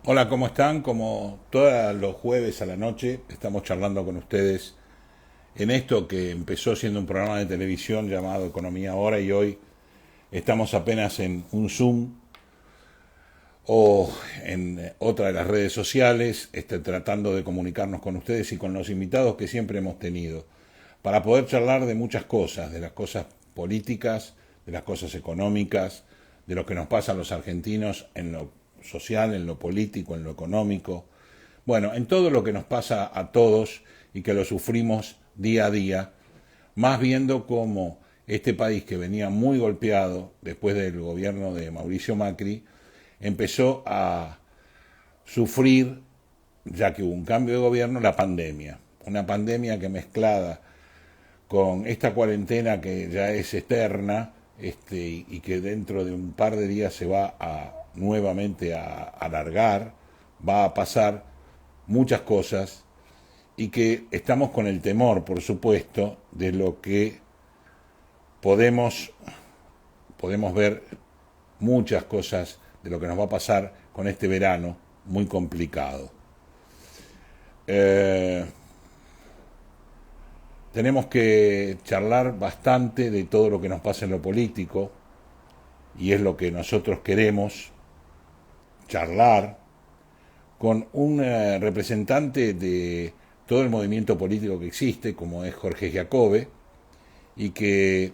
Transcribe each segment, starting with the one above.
Hola, ¿cómo están? Como todos los jueves a la noche estamos charlando con ustedes en esto que empezó siendo un programa de televisión llamado Economía Ahora y hoy estamos apenas en un Zoom o en otra de las redes sociales, tratando de comunicarnos con ustedes y con los invitados que siempre hemos tenido, para poder charlar de muchas cosas, de las cosas políticas, de las cosas económicas, de lo que nos pasa a los argentinos en lo social, en lo político, en lo económico, bueno, en todo lo que nos pasa a todos y que lo sufrimos día a día, más viendo cómo este país que venía muy golpeado después del gobierno de Mauricio Macri, empezó a sufrir, ya que hubo un cambio de gobierno, la pandemia. Una pandemia que mezclada con esta cuarentena que ya es eterna y que dentro de un par de días se va a nuevamente a alargar, va a pasar muchas cosas y que estamos con el temor, por supuesto, de lo que podemos, podemos ver muchas cosas de lo que nos va a pasar con este verano muy complicado. Eh, Tenemos que charlar bastante de todo lo que nos pasa en lo político y es lo que nosotros queremos charlar con un representante de todo el movimiento político que existe, como es Jorge Giacobbe, y que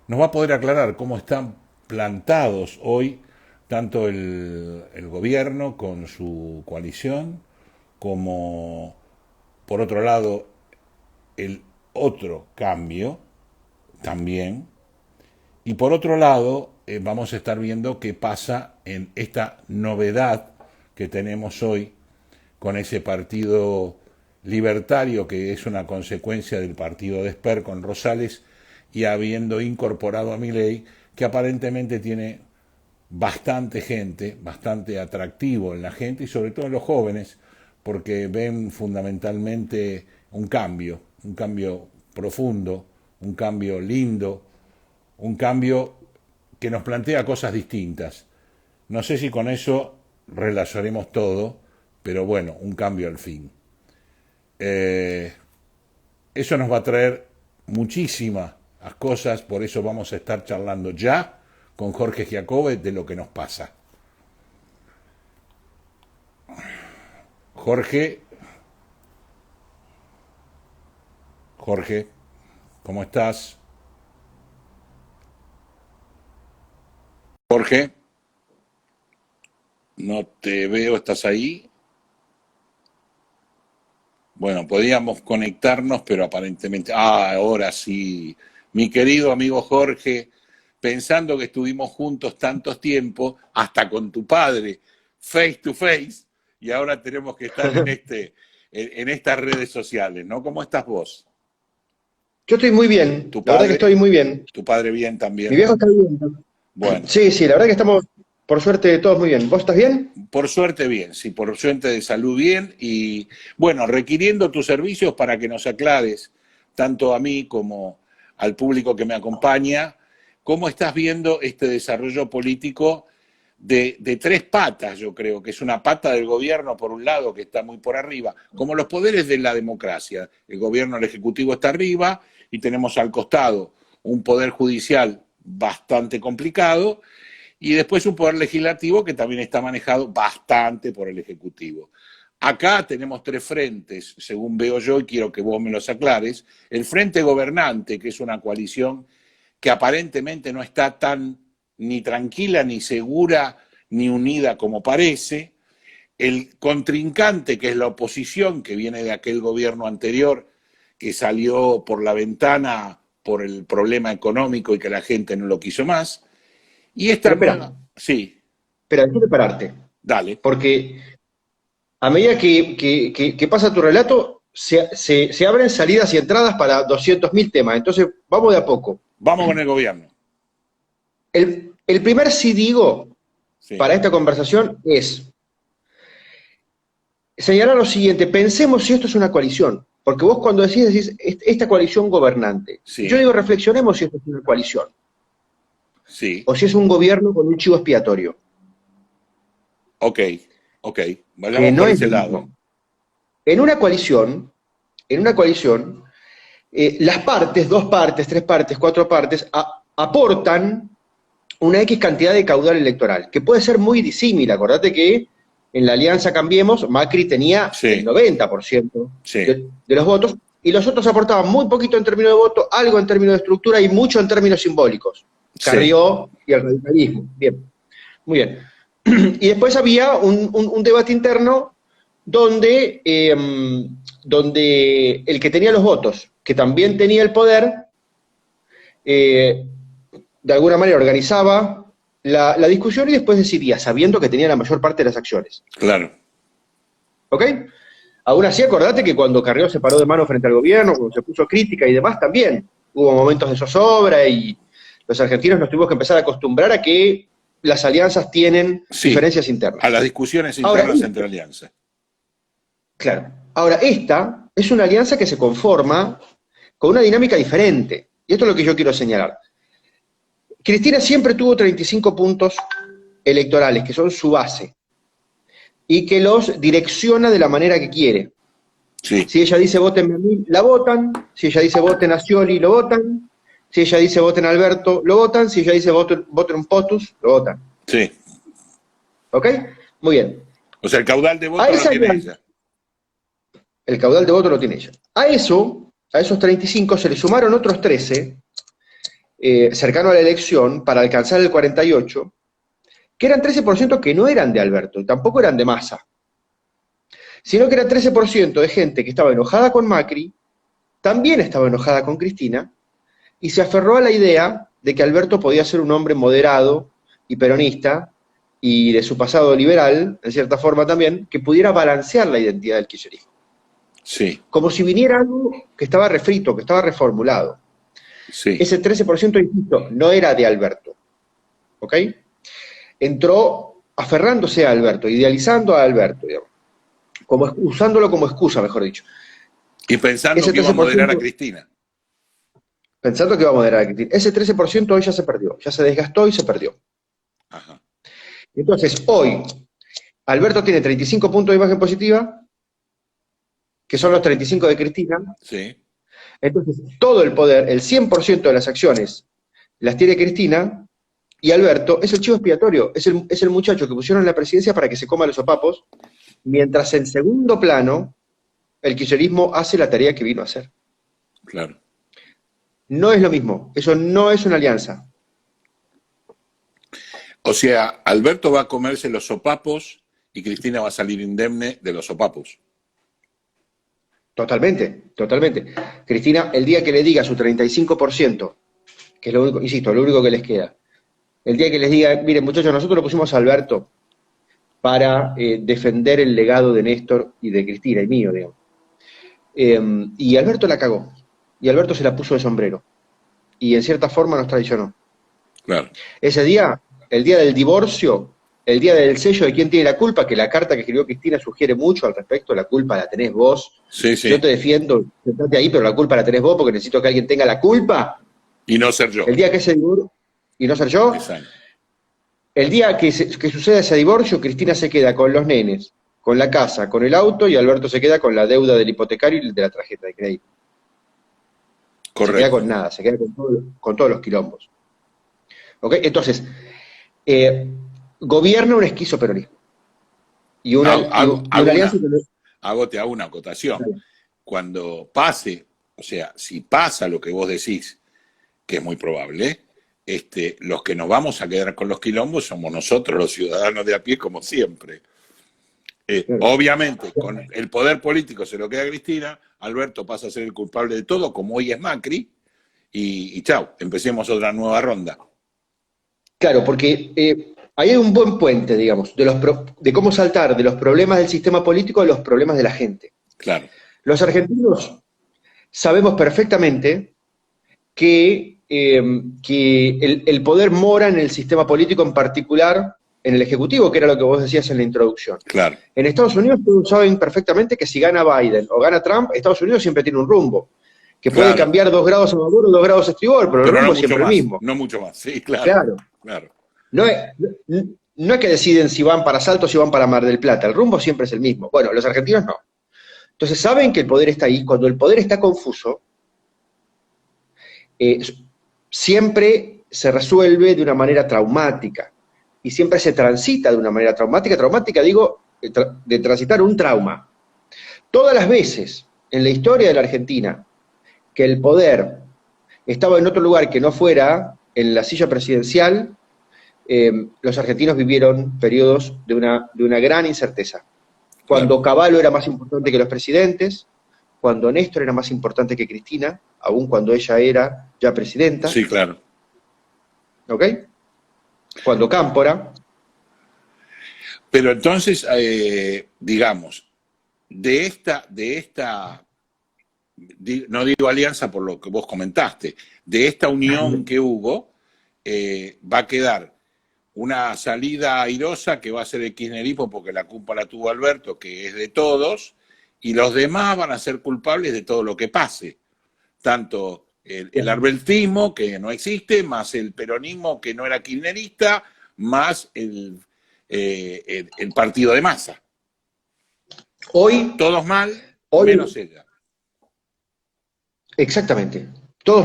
nos va a poder aclarar cómo están plantados hoy tanto el gobierno con su coalición, como por otro lado el otro cambio también, y por otro lado vamos a estar viendo qué pasa en esta novedad que tenemos hoy con ese partido libertario que es una consecuencia del partido de Esper con Rosales y habiendo incorporado a Milei, que aparentemente tiene bastante gente, bastante atractivo en la gente y sobre todo en los jóvenes, porque ven fundamentalmente un cambio profundo, un cambio lindo, un cambio que nos plantea cosas distintas. No sé si con eso relacionaremos todo, pero bueno, un cambio al fin. Eh, Eso nos va a traer muchísimas cosas, por eso vamos a estar charlando ya con Jorge Giacobbe de lo que nos pasa. Jorge, Jorge, ¿cómo estás? Jorge, no te veo, ¿estás ahí? Bueno, podíamos conectarnos, pero aparentemente... Ah, ahora sí. Mi querido amigo Jorge, pensando que estuvimos juntos tantos tiempos, hasta con tu padre, face to face, y ahora tenemos que estar en estas redes sociales, ¿no? ¿Cómo estás vos? Yo estoy muy bien, ¿Tu la verdad que padre? estoy muy bien. ¿Tu padre bien Mi también? viejo está bien. Bueno, Sí, sí, la verdad que estamos, por suerte, todos muy bien. ¿Vos estás bien? por suerte bien, sí, por suerte de salud bien y bueno, requiriendo tus servicios para que nos aclares, tanto a mí como al público que me acompaña, cómo estás viendo este desarrollo político de tres patas, yo creo, que es una pata del gobierno por un lado, que está muy por arriba, como los poderes de la democracia. El gobierno, el ejecutivo está arriba y tenemos al costado un poder judicial bastante complicado y después un poder legislativo que también está manejado bastante por el Ejecutivo. Acá tenemos tres frentes, según veo yo, y quiero que vos me los aclares. El frente gobernante, que es una coalición que aparentemente no está tan ni tranquila, ni segura, ni unida como parece. El contrincante, que es la oposición, que viene de aquel gobierno anterior, que salió por la ventana por el problema económico y que la gente no lo quiso más. Y esta Pero espera, nueva, sí, espera, déjame pararte. dale, Porque a medida que pasa tu relato, se abren salidas y entradas para 200.000 temas. Entonces, vamos de a poco. vamos con el gobierno. El primer sí digo Sí, para esta conversación es señalar lo siguiente, pensemos si esto es una coalición. Porque vos cuando decís esta coalición gobernante. Yo sí, digo, reflexionemos si esto es una coalición. sí, O si es un gobierno con un chivo expiatorio. ok, ok. Vayamos no por es ese lo lado. mismo. En una coalición, las partes, 2 partes, 3 partes, 4 partes, aportan una X cantidad de caudal electoral, que puede ser muy disímil. Acordate que en la Alianza Cambiemos, Macri tenía el Sí, 90% sí, de los votos, y los otros aportaban muy poquito en términos de voto, algo en términos de estructura y mucho en términos simbólicos. sí, Carrió y el radicalismo. Bien, muy bien. Y después había un debate interno donde, donde el que tenía los votos, que también tenía el poder, de alguna manera organizaba la discusión y después decidía, sabiendo que tenía la mayor parte de las acciones. claro. ¿Ok? Aún así, acordate que cuando Carrió se paró de mano frente al gobierno, cuando se puso crítica y demás, también hubo momentos de zozobra y los argentinos nos tuvimos que empezar a acostumbrar a que las alianzas tienen Sí, diferencias a internas. las discusiones Ahora, internas entre alianzas. claro, ahora esta es una alianza que se conforma con una dinámica diferente. Y esto es lo que yo quiero señalar. Cristina siempre tuvo 35 puntos electorales, que son su base, y que los direcciona de la manera que quiere. Sí, Si ella dice voten a mí, la votan. Si ella dice voten a Scioli, lo votan. Si ella dice voten a Alberto, lo votan. Si ella dice voten Potus, lo votan. sí. ¿Ok? Muy bien. O sea, el caudal de A voto lo esa tiene alianza, ella. el caudal de voto lo tiene ella. A eso, a esos 35, se le sumaron otros 13, cercano a la elección, para alcanzar el 48, que eran 13% que no eran de Alberto, y tampoco eran de Massa, sino que eran 13% de gente que estaba enojada con Macri, también estaba enojada con Cristina, y se aferró a la idea de que Alberto podía ser un hombre moderado y peronista, y de su pasado liberal, en cierta forma también, que pudiera balancear la identidad del kirchnerismo. Sí, Como si viniera algo que estaba refrito, que estaba reformulado. sí, Ese 13%, insisto, no era de Alberto, ¿ok? Entró aferrándose a Alberto, idealizando a Alberto, digamos, usándolo como excusa, mejor dicho. y pensando Ese que iba a moderar a 13%, Cristina. pensando que iba a moderar a Cristina, ese 13% hoy ya se perdió, ya se desgastó y se perdió. Ajá. Entonces, hoy, Alberto tiene 35 puntos de imagen positiva, que son Sí, los 35 de Cristina. sí, Entonces, todo el poder, el 100% de las acciones, las tiene Cristina, y Alberto es el chivo expiatorio, es el muchacho que pusieron en la presidencia para que se coma los sopapos, mientras en segundo plano el kirchnerismo hace la tarea que vino a hacer. claro. No es lo mismo, eso no es una alianza. O sea, Alberto va a comerse los sopapos y Cristina va a salir indemne de los sopapos. Totalmente, totalmente. Cristina, el día que le diga su 35%, que es lo único, insisto, lo único que les queda, el día que les diga, miren muchachos, nosotros lo pusimos a Alberto para defender el legado de Néstor y de Cristina, y mío, digamos. Y Alberto la cagó, y Alberto se la puso de sombrero, y en cierta forma nos traicionó. Claro. Ese día, el día del divorcio, el día del sello de quién tiene la culpa, que la carta que escribió Cristina sugiere mucho al respecto, la culpa la tenés vos. Sí, Yo sí. te defiendo, sentate ahí, pero la culpa la tenés vos porque necesito que alguien tenga la culpa. Y no ser yo. El día que ese divorcio, y no ser yo, Exacto. el día que suceda ese divorcio, Cristina se queda con los nenes, con la casa, con el auto, y Alberto se queda con la deuda del hipotecario y de la tarjeta de crédito. Se queda Correcto. con nada, se queda con todos los quilombos. ¿Ok? Entonces, gobierna un esquizoperonismo. Y una, y una alianza que no. Te hago una acotación. Cuando pase, o sea, si pasa lo que vos decís, que es muy probable, los que nos vamos a quedar con los quilombos somos nosotros, los ciudadanos de a pie, como siempre. Obviamente, con el poder político se lo queda Cristina, Alberto pasa a ser el culpable de todo, como hoy es Macri, y chau, empecemos otra nueva ronda. Claro, porque ahí hay un buen puente, digamos, de cómo saltar de los problemas del sistema político a los problemas de la gente. Claro. Los argentinos sabemos perfectamente que el poder mora en el sistema político, en particular en el Ejecutivo, que era lo que vos decías en la introducción. Claro. En Estados Unidos todos saben perfectamente que si gana Biden o gana Trump, Estados Unidos siempre tiene un rumbo, que puede cambiar 2 grados a favor o 2 grados a estribor, pero el rumbo es siempre el mismo. No mucho más, sí, claro. Claro. No es, no es que deciden si van para Salto o si van para Mar del Plata, el rumbo siempre es el mismo. Bueno, los argentinos no. Entonces saben que el poder está ahí. Cuando el poder está confuso, siempre se resuelve de una manera traumática y siempre se transita de una manera traumática. Traumática digo, de transitar un trauma. Todas las veces en la historia de la Argentina que el poder estaba en otro lugar que no fuera en la silla presidencial, los argentinos vivieron periodos de una gran incerteza. Cuando Cavallo era más importante que los presidentes, cuando Néstor era más importante que Cristina, aun cuando ella era ya presidenta. Sí, claro. ¿Ok? Cuando Cámpora. Pero entonces, digamos, no digo alianza por lo que vos comentaste, de esta unión que hubo, va a quedar una salida airosa que va a ser el kirchnerismo porque la culpa la tuvo Alberto, que es de todos, y los demás van a ser culpables de todo lo que pase. Tanto el albertismo, que no existe, más el peronismo, que no era kirchnerista, más el partido de masa. Hoy, todos mal, menos ella. Exactamente, todos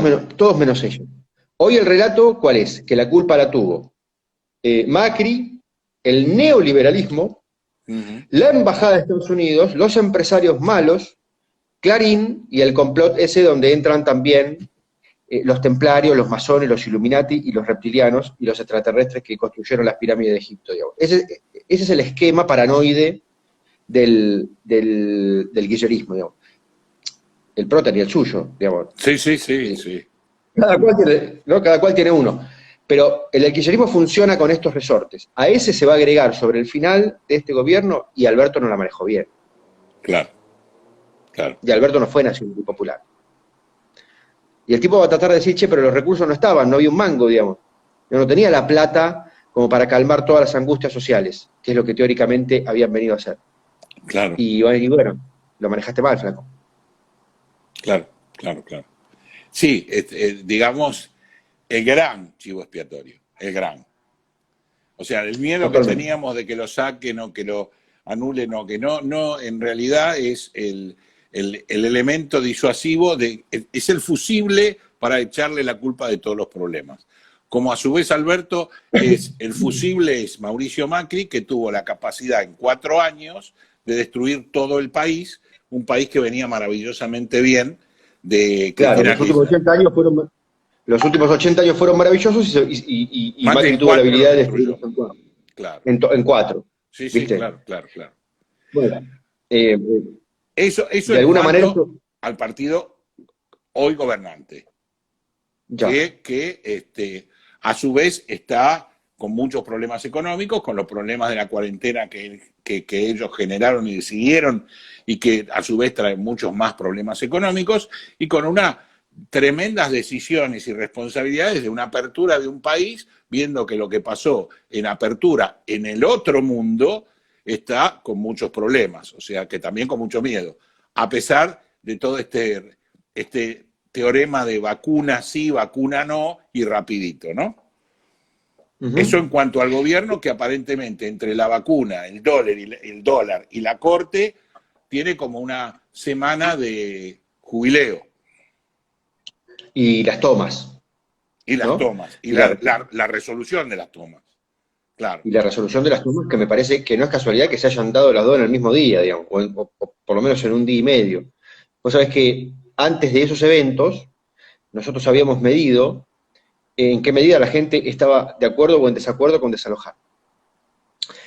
menos ellos. Hoy el relato, ¿cuál es? Que la culpa la tuvo Macri, el neoliberalismo, la Embajada de Estados Unidos, los empresarios malos, Clarín y el complot ese donde entran también los templarios, los masones, los Illuminati y los reptilianos y los extraterrestres que construyeron las pirámides de Egipto. Digamos. Ese es el esquema paranoide del guillerismo, digamos. El PRO tenía el suyo, digamos. Sí. Cada cual tiene uno. Pero el kirchnerismo funciona con estos resortes. A ese se va a agregar sobre el final de este gobierno y Alberto no la manejó bien. Claro. Y Alberto no fue nacional popular. Y el tipo va a tratar de decir, che, pero los recursos no estaban, no había un mango, digamos. Yo no tenía la plata como para calmar todas las angustias sociales, que es lo que teóricamente habían venido a hacer. Claro. Y bueno, lo manejaste mal, flaco. Claro. Sí, digamos, el gran chivo expiatorio, el gran. O sea, el miedo que teníamos de que lo saquen o que lo anulen o que no, en realidad es el elemento disuasivo, es el fusible para echarle la culpa de todos los problemas. Como a su vez Alberto, el fusible es Mauricio Macri, que tuvo la capacidad en 4 años de destruir todo el país, un país que venía maravillosamente bien de claro, los últimos 80 años fueron maravillosos y Macri tuvo la habilidad de destruirlos en 4. Sí, claro. Bueno, eso de alguna manera al partido hoy gobernante, que a su vez está con muchos problemas económicos, con los problemas de la cuarentena que ellos generaron y decidieron, y que a su vez traen muchos más problemas económicos, y con unas tremendas decisiones y responsabilidades de una apertura de un país, viendo que lo que pasó en apertura en el otro mundo está con muchos problemas, o sea que también con mucho miedo, a pesar de todo este teorema de vacuna sí, vacuna no, y rapidito, ¿no? Eso en cuanto al gobierno, que aparentemente entre la vacuna, el dólar y la corte, tiene como una semana de jubileo. Y las tomas. Y las tomas. Y la resolución de las tomas. Claro. Y la resolución de las tomas, que me parece que no es casualidad que se hayan dado las dos en el mismo día, digamos, o por lo menos en un día y medio. Vos sabés que antes de esos eventos, nosotros habíamos medido en qué medida la gente estaba de acuerdo o en desacuerdo con desalojar.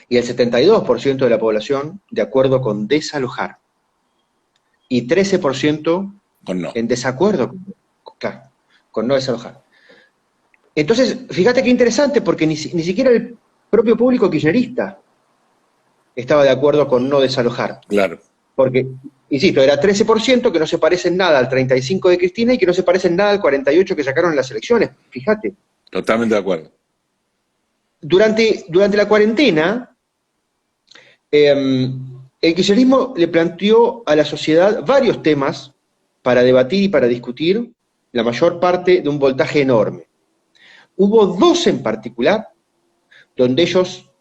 Y el 72% de la población de acuerdo con desalojar. Y 13% en desacuerdo con no desalojar. Entonces, fíjate qué interesante, porque ni siquiera el propio público kirchnerista estaba de acuerdo con no desalojar. Claro. Porque, insisto, era 13% que no se parece en nada al 35% de Cristina y que no se parece en nada al 48% que sacaron en las elecciones, fíjate. Totalmente de acuerdo. Durante la cuarentena, el kirchnerismo le planteó a la sociedad varios temas para debatir y para discutir, la mayor parte de un voltaje enorme. Hubo 2 en particular donde ellos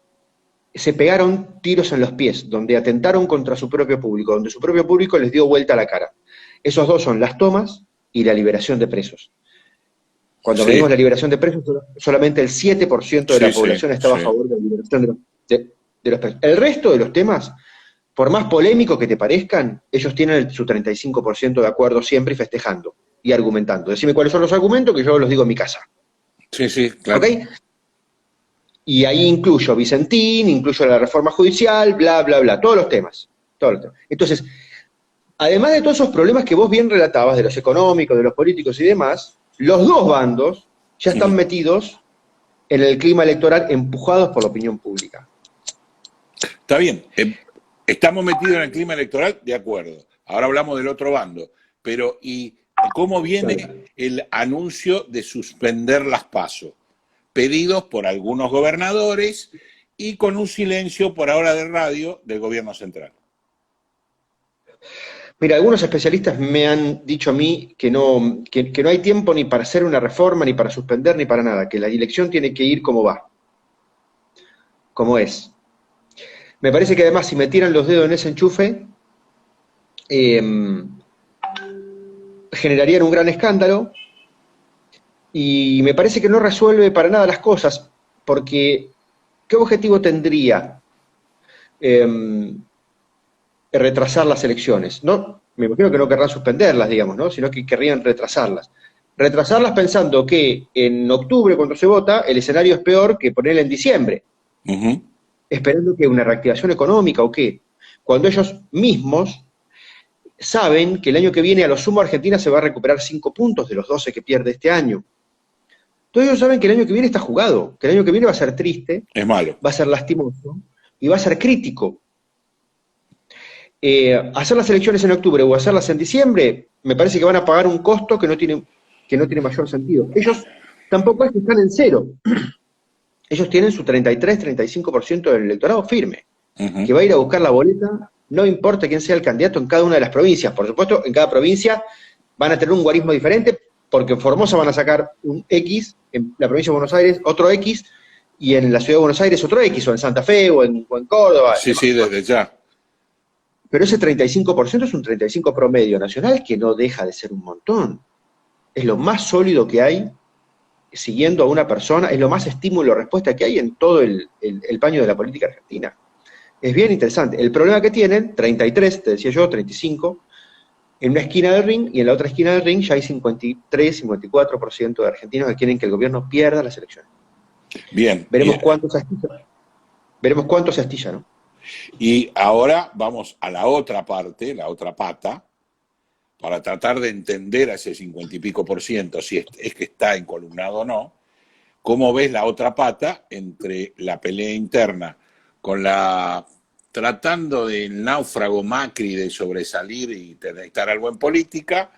se pegaron tiros en los pies, donde atentaron contra su propio público, donde su propio público les dio vuelta la cara. Esos dos son las tomas y la liberación de presos. Cuando medimos la liberación de presos, solamente el 7% de la población estaba a favor de la liberación de los presos. El resto de los temas, por más polémicos que te parezcan, ellos tienen su 35% de acuerdo siempre y festejando y argumentando. Decime cuáles son los argumentos que yo los digo en mi casa. Sí, claro. ¿Ok? Y ahí incluyo Vicentín, incluyo la reforma judicial, bla, bla, bla, todos los temas. Entonces, además de todos esos problemas que vos bien relatabas, de los económicos, de los políticos y demás, los dos bandos ya están metidos en el clima electoral, empujados por la opinión pública. Está bien, estamos metidos en el clima electoral, de acuerdo. Ahora hablamos del otro bando, pero ¿y cómo viene el anuncio de suspender las PASO? Pedidos por algunos gobernadores y con un silencio por ahora de radio del gobierno central. Mira, algunos especialistas me han dicho a mí que no hay tiempo ni para hacer una reforma, ni para suspender, ni para nada, que la elección tiene que ir como va, como es. Me parece que además si metieran los dedos en ese enchufe, generarían un gran escándalo, y me parece que no resuelve para nada las cosas, porque ¿qué objetivo tendría retrasar las elecciones? No, me imagino que no querrán suspenderlas, digamos, ¿no? Sino que querrían retrasarlas. Retrasarlas pensando que en octubre, cuando se vota, el escenario es peor que ponerla en diciembre. Esperando que una reactivación económica o qué. Cuando ellos mismos saben que el año que viene a lo sumo Argentina se va a recuperar 5 puntos de los 12 que pierde este año. Entonces ellos saben que el año que viene está jugado, que el año que viene va a ser triste, es malo, va a ser lastimoso y va a ser crítico. Hacer las elecciones en octubre o hacerlas en diciembre, me parece que van a pagar un costo que no tiene mayor sentido. Ellos tampoco es que están en cero. Ellos tienen su 33-35% del electorado firme, que va a ir a buscar la boleta, no importa quién sea el candidato en cada una de las provincias. Por supuesto, en cada provincia van a tener un guarismo diferente, porque en Formosa van a sacar un X, en la provincia de Buenos Aires otro X, y en la ciudad de Buenos Aires otro X, o en Santa Fe, o en Córdoba. Sí, desde ya. Pero ese 35% es un 35% promedio nacional que no deja de ser un montón. Es lo más sólido que hay siguiendo a una persona, es lo más estímulo-respuesta que hay en todo el paño de la política argentina. Es bien interesante. El problema que tienen, 33, te decía yo, 35, en una esquina del ring, y en la otra esquina del ring ya hay 53-54% de argentinos que quieren que el gobierno pierda las elecciones. Bien. Veremos cuánto se astilla. Veremos cuánto se astilla, ¿no? Y ahora vamos a la otra parte, la otra pata, para tratar de entender a ese 50 y pico %, si es que está encolumnado o no. ¿Cómo ves la otra pata entre la pelea interna con tratando del náufrago Macri de sobresalir y estar algo en política?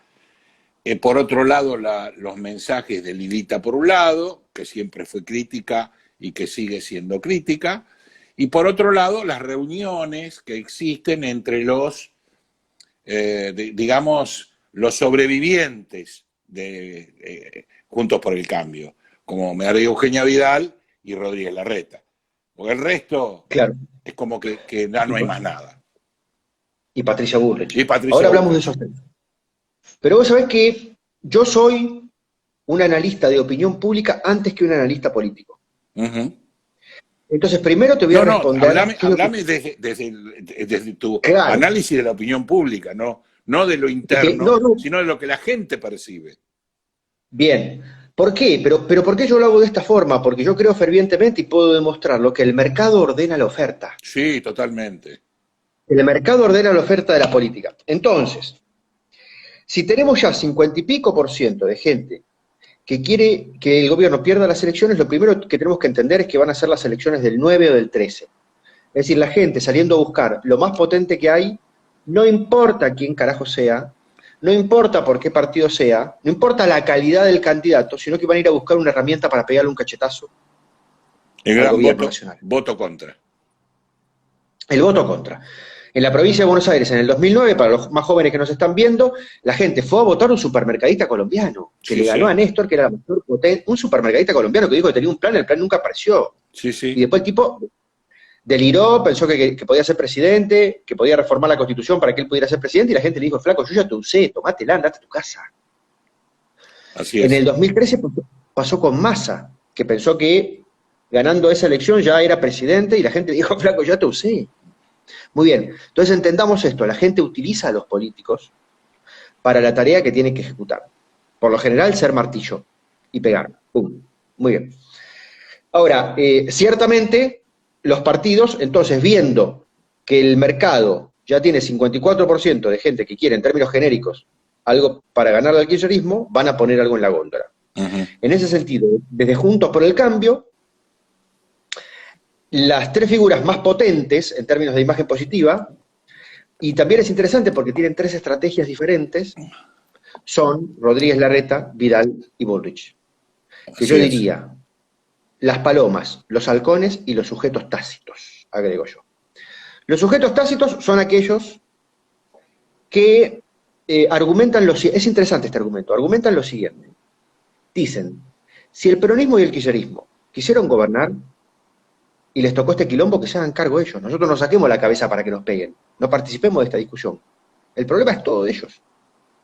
Por otro lado, los mensajes de Lilita por un lado, que siempre fue crítica y que sigue siendo crítica, y por otro lado, las reuniones que existen entre los, digamos, los sobrevivientes de Juntos por el Cambio, como María Eugenia Vidal y Rodríguez Larreta. Porque el resto es como que ya no hay más nada. Y Patricia Bullrich. Ahora hablamos de esos temas. Pero vos sabés que yo soy un analista de opinión pública antes que un analista político. Entonces, primero te voy a responder... Hablame desde tu análisis de la opinión pública, no de lo interno, sino de lo que la gente percibe. Bien. ¿Por qué? Pero ¿por qué yo lo hago de esta forma? Porque yo creo fervientemente y puedo demostrarlo, que el mercado ordena la oferta. Sí, totalmente. El mercado ordena la oferta de la política. Entonces, si tenemos ya 50 y pico % de gente que quiere que el gobierno pierda las elecciones, lo primero que tenemos que entender es que van a ser las elecciones del 9 o del 13. Es decir, la gente saliendo a buscar lo más potente que hay, no importa quién carajo sea, no importa por qué partido sea, no importa la calidad del candidato, sino que van a ir a buscar una herramienta para pegarle un cachetazo al gobierno nacional. Voto contra. El voto contra. En la provincia de Buenos Aires, en el 2009, para los más jóvenes que nos están viendo, la gente fue a votar a un supermercadista colombiano, que le ganó a Néstor, que era la mayor potencia, un supermercadista colombiano que dijo que tenía un plan, el plan nunca apareció. Sí. Y después el tipo deliró, pensó que podía ser presidente, que podía reformar la Constitución para que él pudiera ser presidente, y la gente le dijo, flaco, yo ya te usé, tomátela, andate a tu casa. Así En es. el 2013 pasó con Massa, que pensó que ganando esa elección ya era presidente, y la gente dijo, flaco, ya te usé. Muy bien, entonces entendamos esto, la gente utiliza a los políticos para la tarea que tiene que ejecutar. Por lo general, ser martillo y pegar. ¡Pum! Muy bien. Ahora, ciertamente, los partidos, entonces, viendo que el mercado ya tiene 54% de gente que quiere, en términos genéricos, algo para ganar al kirchnerismo, van a poner algo en la góndola. En ese sentido, desde Juntos por el Cambio, las tres figuras más potentes en términos de imagen positiva, y también es interesante porque tienen tres estrategias diferentes, son Rodríguez Larreta, Vidal y Bullrich. Que yo diría, las palomas, los halcones y los sujetos tácitos, agrego yo. Los sujetos tácitos son aquellos que argumentan lo siguiente, es interesante este argumento, argumentan lo siguiente. Dicen, si el peronismo y el kirchnerismo quisieron gobernar y les tocó este quilombo, que se hagan cargo ellos. Nosotros no saquemos la cabeza para que nos peguen, no participemos de esta discusión. El problema es todo de ellos.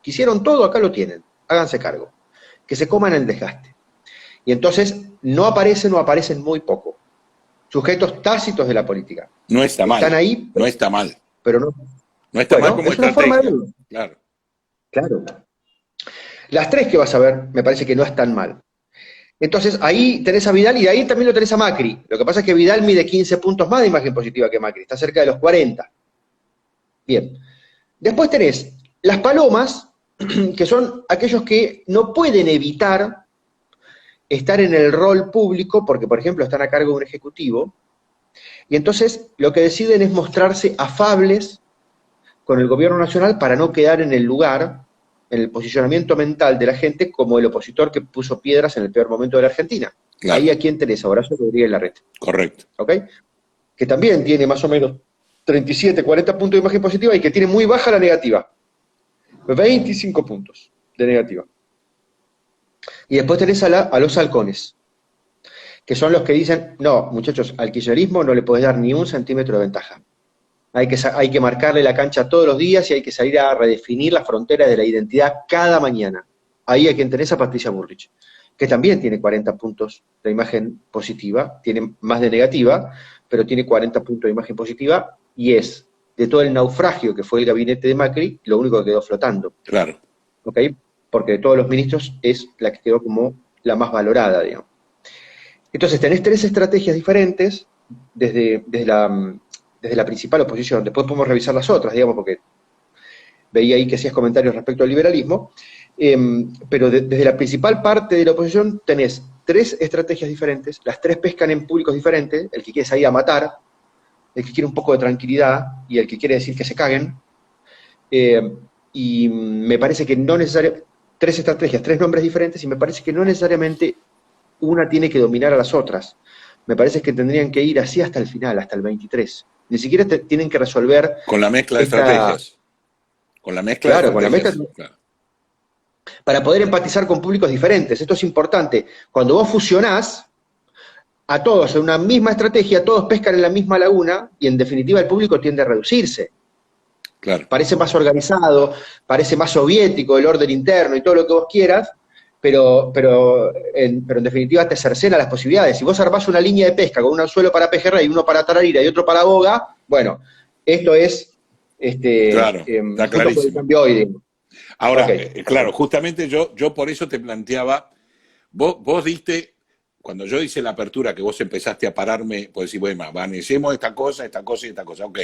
Quisieron todo, acá lo tienen, háganse cargo. Que se coman el desgaste. Y entonces no aparecen o aparecen muy poco. Sujetos tácitos de la política. No está mal. Están ahí. No está mal. Pero no. No está mal como es una forma de verlo. Claro. Claro. Las tres que vas a ver, me parece que no están mal. Entonces, ahí tenés a Vidal y de ahí también lo tenés a Macri. Lo que pasa es que Vidal mide 15 puntos más de imagen positiva que Macri, está cerca de los 40. Bien. Después tenés las palomas, que son aquellos que no pueden evitar estar en el rol público, porque, por ejemplo, están a cargo de un ejecutivo, y entonces lo que deciden es mostrarse afables con el gobierno nacional para no quedar en el lugar, en el posicionamiento mental de la gente como el opositor que puso piedras en el peor momento de la Argentina. Claro. Ahí a quién tenés, a Horacio Rodríguez Larreta. Correcto. ¿Ok? Que también tiene más o menos 37, 40 puntos de imagen positiva y que tiene muy baja la negativa. 25 puntos de negativa. Y después tenés a los halcones, que son los que dicen, no, muchachos, al kirchnerismo no le podés dar ni un centímetro de ventaja. Hay que marcarle la cancha todos los días y hay que salir a redefinir las fronteras de la identidad cada mañana. Ahí hay quien tenés a Patricia Bullrich, que también tiene 40 puntos de imagen positiva, tiene más de negativa, pero tiene 40 puntos de imagen positiva y es, de todo el naufragio que fue el gabinete de Macri, lo único que quedó flotando. Claro. ¿Ok? Porque de todos los ministros es la que quedó como la más valorada, digamos. Entonces tenés tres estrategias diferentes desde la principal oposición. Después podemos revisar las otras, digamos, porque veía ahí que hacías comentarios respecto al liberalismo, pero desde la principal parte de la oposición tenés tres estrategias diferentes, las tres pescan en públicos diferentes, el que quiere salir a matar, el que quiere un poco de tranquilidad y el que quiere decir que se caguen, y me parece que no necesariamente, tres estrategias, tres nombres diferentes, y me parece que no necesariamente una tiene que dominar a las otras. Me parece que tendrían que ir así hasta el final, hasta el 23. Ni siquiera tienen que resolver... Con la mezcla de estrategias. Con la mezcla claro, de estrategias. Con la mezcla... Claro. Para poder empatizar con públicos diferentes. Esto es importante. Cuando vos fusionás a todos en una misma estrategia, todos pescan en la misma laguna, y en definitiva el público tiende a reducirse. Claro. Parece más organizado, parece más soviético el orden interno y todo lo que vos quieras, pero en definitiva te cercena las posibilidades. Si vos armás una línea de pesca con un anzuelo para pejerrey, uno para tararira y otro para boga, bueno, esto es claro, está clarísimo. El cambio hoy, digamos. Ahora, claro, justamente yo por eso te planteaba, vos diste, cuando yo hice la apertura, que vos empezaste a pararme, pues decir, bueno, vanecemos esta cosa y esta cosa, ok.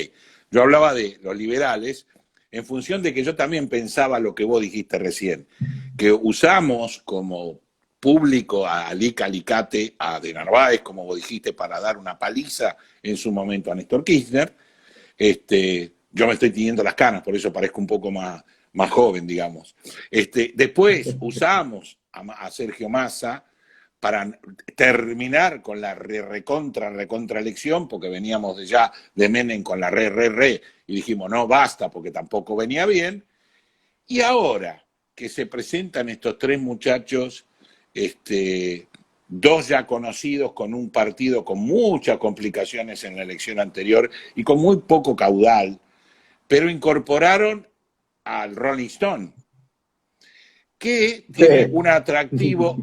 Yo hablaba de los liberales, en función de que yo también pensaba lo que vos dijiste recién, que usamos como público a Alica Alicate, a De Narváez, como vos dijiste, para dar una paliza en su momento a Néstor Kirchner. Yo me estoy teniendo las canas, por eso parezco un poco más joven, digamos. Después usamos a Sergio Massa para terminar con la recontra elección, porque veníamos de Menem con la y dijimos, no, basta, porque tampoco venía bien. Y ahora que se presentan estos tres muchachos, dos ya conocidos con un partido con muchas complicaciones en la elección anterior y con muy poco caudal, pero incorporaron al Rolling Stone, que tiene un atractivo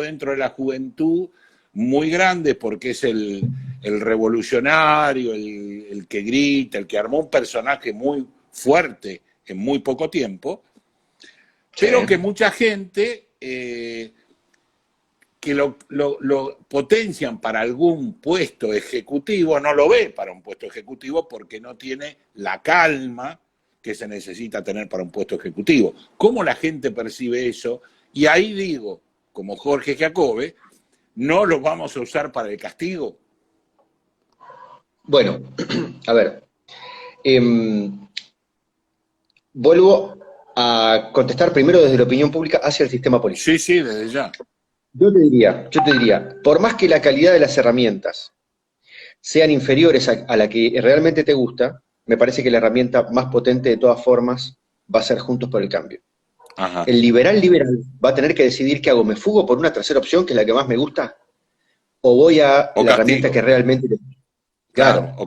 dentro de la juventud muy grande porque es el revolucionario, el que grita, el que armó un personaje muy fuerte en muy poco tiempo, pero que mucha gente que lo potencian para algún puesto ejecutivo no lo ve para un puesto ejecutivo porque no tiene la calma que se necesita tener para un puesto ejecutivo. ¿Cómo la gente percibe eso? Y ahí digo, como Jorge Giacobbe, ¿no lo vamos a usar para el castigo? Bueno, a ver, vuelvo a contestar primero desde la opinión pública hacia el sistema político. Sí, sí, desde ya. Yo te diría, por más que la calidad de las herramientas sean inferiores a la que realmente te gusta, me parece que la herramienta más potente de todas formas va a ser Juntos por el Cambio. Ajá. El liberal va a tener que decidir qué hago, ¿me fugo por una tercera opción que es la que más me gusta? ¿O voy a la herramienta que realmente le gusta? Claro, o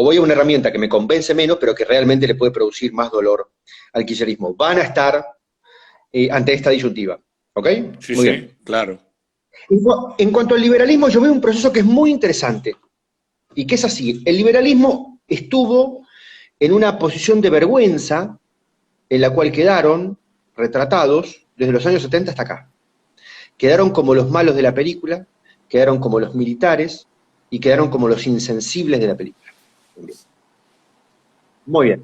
voy a una herramienta que me convence menos, pero que realmente le puede producir más dolor al kirchnerismo. Van a estar ante esta disyuntiva. ¿Ok? Sí, muy sí, bien. claro. En cuanto al liberalismo, yo veo un proceso que es muy interesante, y que es así. El liberalismo estuvo en una posición de vergüenza, en la cual quedaron retratados desde los años 70 hasta acá. Quedaron como los malos de la película, quedaron como los militares, y quedaron como los insensibles de la película. Muy bien.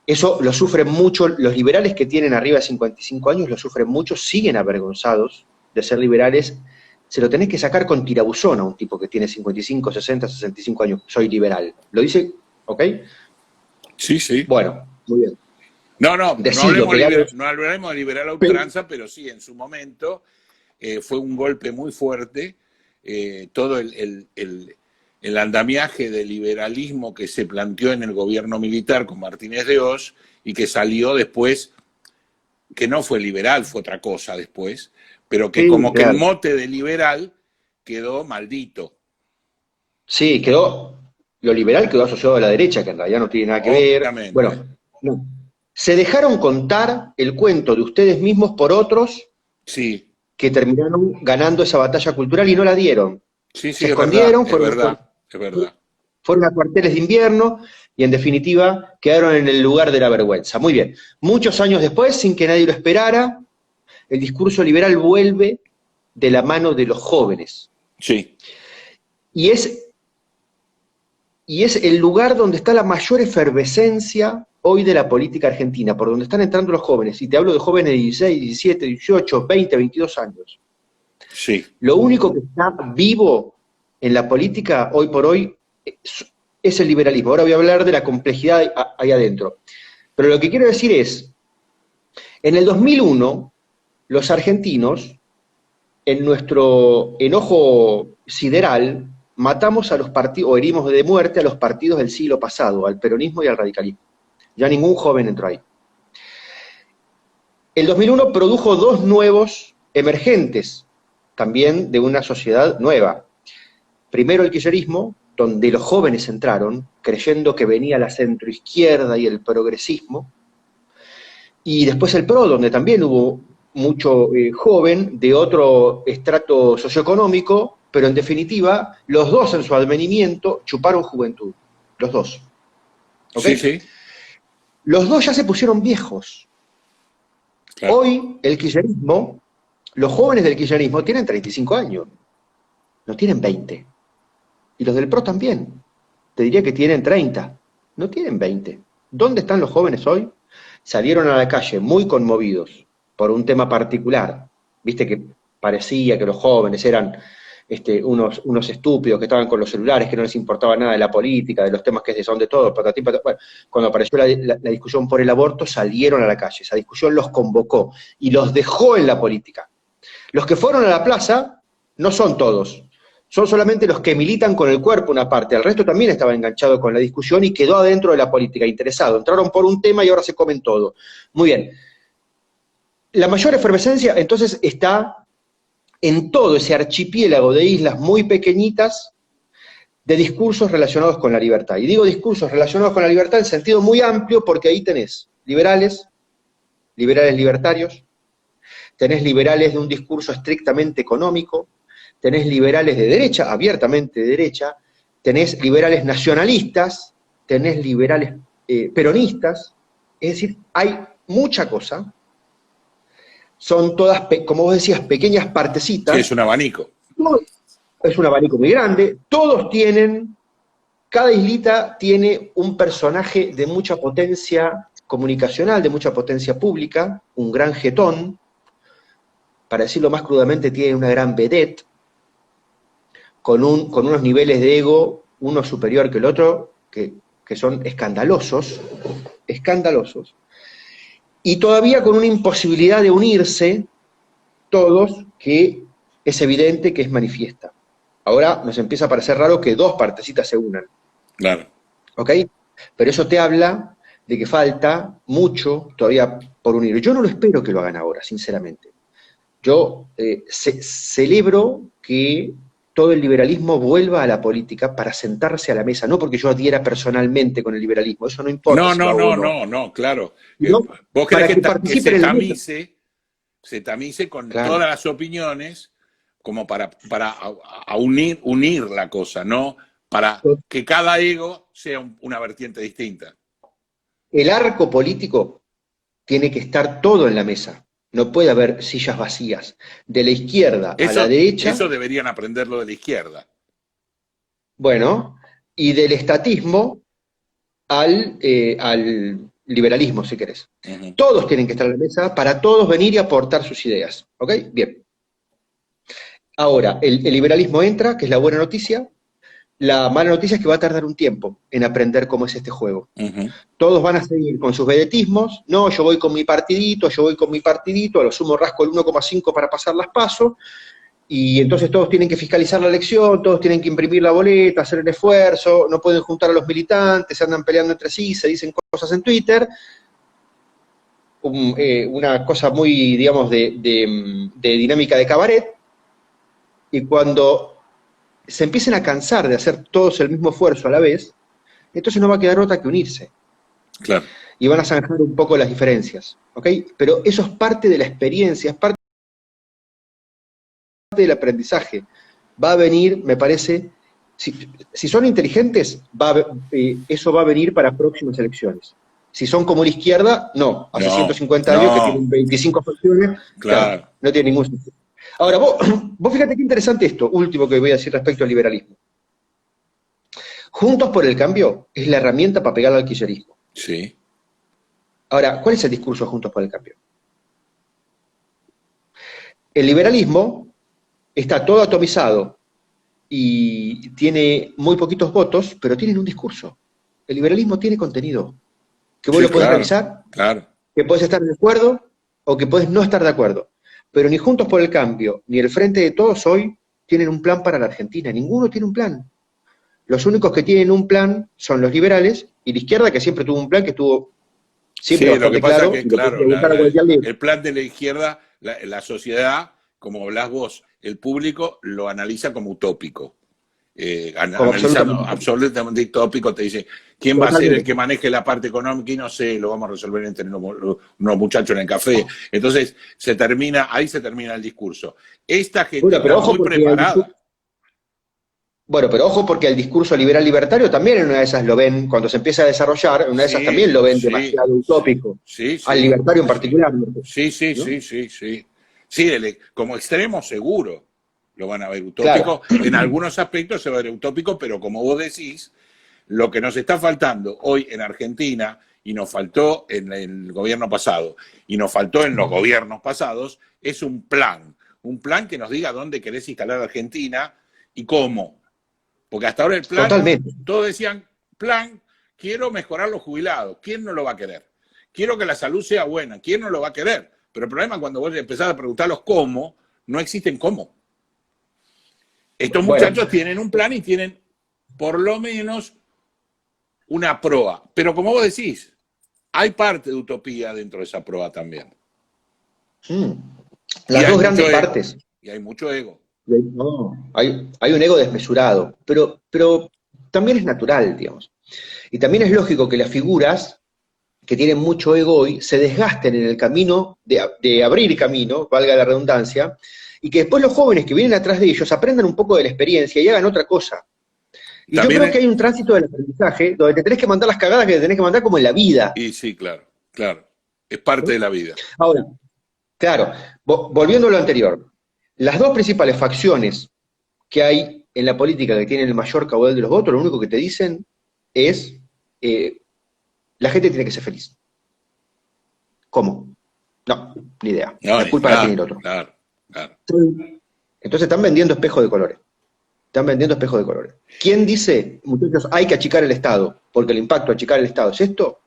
Eso lo sufren mucho, los liberales que tienen arriba de 55 años lo sufren mucho, siguen avergonzados de ser liberales. Se lo tenés que sacar con tirabuzón a un tipo que tiene 55, 60, 65 años. Soy liberal. ¿Lo dice? ¿Ok? Sí, sí. Bueno, muy bien. No hablemos de liberal a ultranza, pero sí, en su momento fue un golpe muy fuerte. Todo el andamiaje del liberalismo que se planteó en el gobierno militar con Martínez de Oz y que salió después, que no fue liberal, fue otra cosa después, pero que como que el mote de liberal quedó maldito. Sí, lo liberal quedó asociado a la derecha, que en realidad no tiene nada que ver. Bueno, no. Se dejaron contar el cuento de ustedes mismos por otros que terminaron ganando esa batalla cultural y no la dieron. Sí, se escondieron, es verdad. Fueron a cuarteles de invierno y en definitiva quedaron en el lugar de la vergüenza. Muy bien, muchos años después, sin que nadie lo esperara, el discurso liberal vuelve de la mano de los jóvenes. Sí. Y es el lugar donde está la mayor efervescencia hoy de la política argentina, por donde están entrando los jóvenes, y te hablo de jóvenes de 16, 17, 18, 20, 22 años. Sí. Lo único que está vivo en la política hoy por hoy es el liberalismo. Ahora voy a hablar de la complejidad ahí adentro. Pero lo que quiero decir es, en el 2001, los argentinos, en nuestro enojo sideral, matamos a los partidos, o herimos de muerte a los partidos del siglo pasado, al peronismo y al radicalismo. Ya ningún joven entró ahí. El 2001 produjo dos nuevos emergentes, también de una sociedad nueva. Primero el kirchnerismo, donde los jóvenes entraron, creyendo que venía la centroizquierda y el progresismo, y después el PRO, donde también hubo mucho joven de otro estrato socioeconómico, pero en definitiva, los dos en su advenimiento chuparon juventud, los dos. ¿Okay? Sí, sí. Los dos ya se pusieron viejos. Claro. Hoy el kirchnerismo, los jóvenes del kirchnerismo tienen 35 años, no tienen 20. Y los del PRO también. Te diría que tienen 30, no tienen 20. ¿Dónde están los jóvenes hoy? Salieron a la calle muy conmovidos por un tema particular. Viste que parecía que los jóvenes eran unos estúpidos que estaban con los celulares, que no les importaba nada de la política, de los temas que son de todo, patatín, patatán. Bueno, cuando apareció la discusión por el aborto, salieron a la calle. Esa discusión los convocó y los dejó en la política. Los que fueron a la plaza no son todos. Son solamente los que militan con el cuerpo una parte, el resto también estaba enganchado con la discusión y quedó adentro de la política, interesado. Entraron por un tema y ahora se comen todo. Muy bien. La mayor efervescencia entonces está en todo ese archipiélago de islas muy pequeñitas de discursos relacionados con la libertad. Y digo discursos relacionados con la libertad en sentido muy amplio porque ahí tenés liberales, liberales libertarios, tenés liberales de un discurso estrictamente económico, tenés liberales de derecha, abiertamente de derecha, tenés liberales nacionalistas, tenés liberales peronistas, es decir, hay mucha cosa, son todas, como vos decías, pequeñas partecitas. Sí, es un abanico. Es un abanico muy grande, todos tienen, cada islita tiene un personaje de mucha potencia comunicacional, de mucha potencia pública, un gran jetón, para decirlo más crudamente, tiene una gran vedette, con unos niveles de ego, uno superior que el otro, que son escandalosos, escandalosos, y todavía con una imposibilidad de unirse todos, que es evidente que es manifiesta. Ahora nos empieza a parecer raro que dos partecitas se unan. Claro. ¿Ok? Pero eso te habla de que falta mucho todavía por unir. Yo no lo espero que lo hagan ahora, sinceramente. Yo celebro que todo el liberalismo vuelva a la política para sentarse a la mesa, no porque yo adhiera personalmente con el liberalismo, eso no importa. No, si no, lo hago no, o no. no, claro. No, Vos para querés que que participen en la mesa. se tamice con Claro. todas las opiniones como para unir la cosa, no para que cada ego sea una vertiente distinta. El arco político tiene que estar todo en la mesa. No puede haber sillas vacías. De la izquierda a la derecha. Eso deberían aprenderlo de la izquierda. Bueno, y del estatismo al liberalismo, si querés. Uh-huh. Todos tienen que estar en la mesa para todos venir y aportar sus ideas. ¿Ok? Bien. Ahora, el liberalismo entra, que es la buena noticia. La mala noticia es que va a tardar un tiempo en aprender cómo es este juego. Uh-huh. Todos van a seguir con sus vedetismos. No, yo voy con mi partidito, a lo sumo rasco el 1,5 para pasar las pasos. Y entonces todos tienen que fiscalizar la elección, todos tienen que imprimir la boleta, hacer el esfuerzo, no pueden juntar a los militantes, se andan peleando entre sí, se dicen cosas en Twitter. Una cosa muy, digamos, de dinámica de cabaret. Y cuando se empiecen a cansar de hacer todos el mismo esfuerzo a la vez, entonces no va a quedar otra que unirse. Claro. Y van a zanjar un poco las diferencias, ¿ok? Pero eso es parte de la experiencia, es parte del aprendizaje. Va a venir, me parece, si son inteligentes, eso va a venir para próximas elecciones. Si son como la izquierda, no. Hace 150 años que tienen 25 facciones, claro, no tiene ningún sentido. Ahora, vos fíjate qué interesante esto, último que voy a decir respecto al liberalismo. Juntos por el Cambio es la herramienta para pegar al kirchnerismo. Sí. Ahora, ¿cuál es el discurso de Juntos por el Cambio? El liberalismo está todo atomizado y tiene muy poquitos votos, pero tienen un discurso. El liberalismo tiene contenido, que vos lo podés revisar, que podés estar de acuerdo o que podés no estar de acuerdo. Pero ni Juntos por el Cambio, ni el Frente de Todos hoy tienen un plan para la Argentina. Ninguno tiene un plan. Los únicos que tienen un plan son los liberales y la izquierda, que siempre tuvo un plan que estuvo siempre bastante claro. Es que, claro, el plan de la izquierda, la sociedad, como hablás vos, el público lo analiza como utópico. Analizando absolutamente utópico, te dice, ¿quién va a ser el que maneje la parte económica? Y no sé, lo vamos a resolver entre unos muchachos en el café. Entonces, ahí se termina el discurso. Esta gente está muy preparada. Bueno, pero ojo porque el discurso liberal libertario también en una de esas lo ven, cuando se empieza a desarrollar, en una de esas también lo ven demasiado utópico. Al libertario en particular. Sí. Sí, como extremo seguro lo van a ver utópico. Claro. En algunos aspectos se va a ver utópico, pero como vos decís, lo que nos está faltando hoy en Argentina, y nos faltó en el gobierno pasado, y nos faltó en los gobiernos pasados, es un plan que nos diga dónde querés instalar Argentina y cómo. Porque hasta ahora el plan, todos decían, plan, quiero mejorar los jubilados. ¿Quién no lo va a querer? Quiero que la salud sea buena. ¿Quién no lo va a querer? Pero el problema es cuando vos empezás a preguntarlos cómo, no existen cómo. Estos muchachos tienen un plan y tienen por lo menos una proa. Pero como vos decís, hay parte de utopía dentro de esa proa también. Mm. Y Las hay dos mucho grandes ego. partes. Y hay mucho ego. No, hay un ego desmesurado, pero también es natural, digamos. Y también es lógico que las figuras que tienen mucho ego hoy se desgasten en el camino de abrir camino, valga la redundancia, y que después los jóvenes que vienen atrás de ellos aprendan un poco de la experiencia y hagan otra cosa. Y yo También creo que hay un tránsito del aprendizaje donde te tenés que mandar las cagadas que te tenés que mandar como en la vida. y sí, claro, claro. Es parte de la vida. Ahora, claro, volviendo a lo anterior, las dos principales facciones que hay en la política que tienen el mayor caudal de los votos, lo único que te dicen es, eh, la gente tiene que ser feliz. ¿Cómo? No, ni idea. No, La ni culpa la tiene hablar, el otro. claro, claro. Entonces están vendiendo espejos de colores. Están vendiendo espejos de colores. ¿Quién dice, muchachos, hay que achicar el Estado? Porque el impacto de achicar el Estado es esto,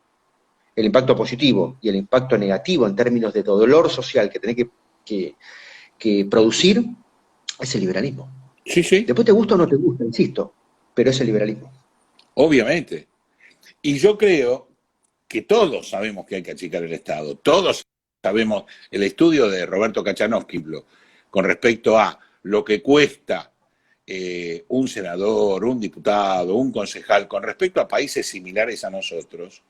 el impacto positivo y el impacto negativo en términos de dolor social que tenés que producir es el liberalismo. Sí, sí, Después te gusta o no te gusta, insisto, pero es el liberalismo. obviamente. Y yo creo que todos sabemos que hay que achicar el Estado. Todos sabemos el estudio de Roberto Kachanowski con respecto a lo que cuesta un senador, un diputado, un concejal, con respecto a países similares a nosotros,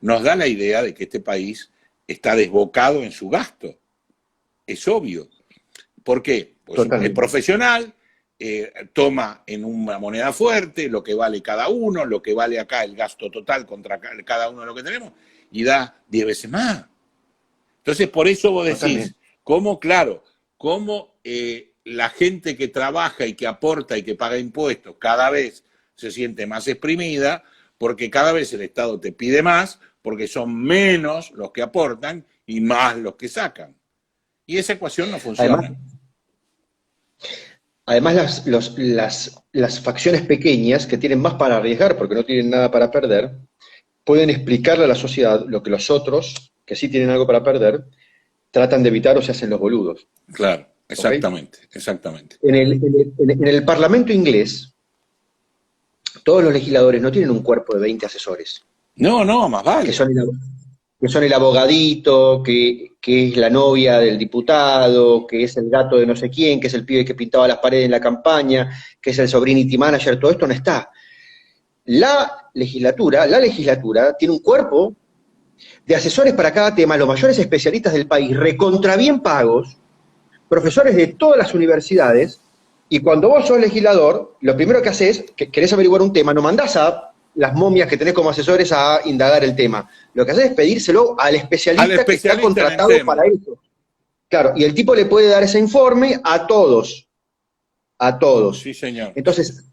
nos da la idea de que este país está desbocado en su gasto. Es obvio. ¿Por qué? Pues es Totalmente. profesional, toma en una moneda fuerte lo que vale cada uno, lo que vale acá el gasto total contra cada uno de lo que tenemos, y da 10 veces más. Entonces, por eso vos decís, Totalmente. cómo, claro, cómo la gente que trabaja y que aporta y que paga impuestos cada vez se siente más exprimida, porque cada vez el Estado te pide más, porque son menos los que aportan y más los que sacan. Y esa ecuación no Además, funciona. además las facciones pequeñas que tienen más para arriesgar porque no tienen nada para perder, pueden explicarle a la sociedad lo que los otros, que sí tienen algo para perder, tratan de evitar o se hacen los boludos. Claro, ¿Ok? exactamente, exactamente. En el Parlamento inglés, todos los legisladores no tienen un cuerpo de 20 asesores, No, no, más que vale. son que son el abogadito, que es la novia del diputado, que es el gato de no sé quién, que es el pibe que pintaba las paredes en la campaña, que es el sobrinity manager, todo esto no está. La legislatura tiene un cuerpo de asesores para cada tema, los mayores especialistas del país, recontra bien pagos, profesores de todas las universidades, y cuando vos sos legislador, lo primero que haces, que querés averiguar un tema, no mandás a las momias que tenés como asesores a indagar el tema. Lo que haces es pedírselo al Al especialista que está especialista en el contratado tema. para eso. Claro, y el tipo le puede dar ese informe a todos, a Sí, todos. señor. Entonces,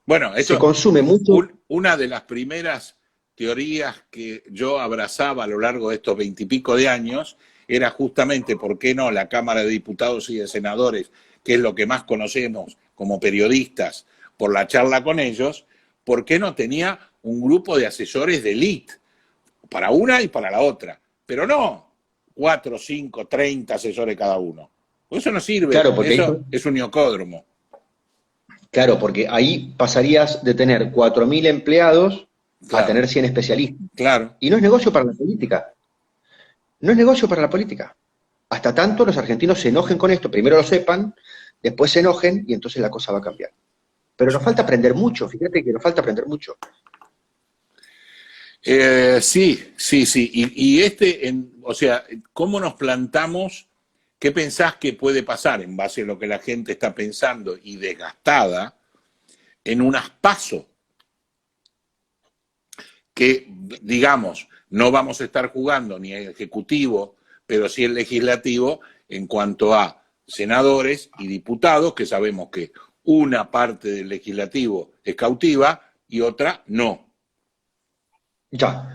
Bueno, se eso, consume mucho. una de las primeras teorías que yo abrazaba a lo largo de estos 20 y pico de años era justamente, ¿por qué no? La Cámara de Diputados y de Senadores, que es lo que más conocemos como periodistas por la charla con ellos, ¿por qué no tenía un grupo de asesores de élite para una y para la otra? Pero no 4, 5, 30 asesores cada uno. Eso no sirve, Claro, porque ahí, eso es un neocódromo. claro, porque ahí pasarías de tener 4.000 empleados a Claro, tener 100 especialistas. claro. Y no es negocio para la política. No es negocio para la política. Hasta tanto los argentinos se enojen con esto, primero lo sepan, después se enojen y entonces la cosa va a cambiar. Pero nos falta aprender mucho, fíjate que nos falta aprender mucho. Sí, sí, sí. Y o sea, ¿cómo nos plantamos? ¿Qué pensás que puede pasar en base a lo que la gente está pensando y desgastada en unas PASO? Que, digamos, no vamos a estar jugando ni el ejecutivo, pero sí el legislativo en cuanto a senadores y diputados, que sabemos que una parte del legislativo es cautiva y otra no. Ya.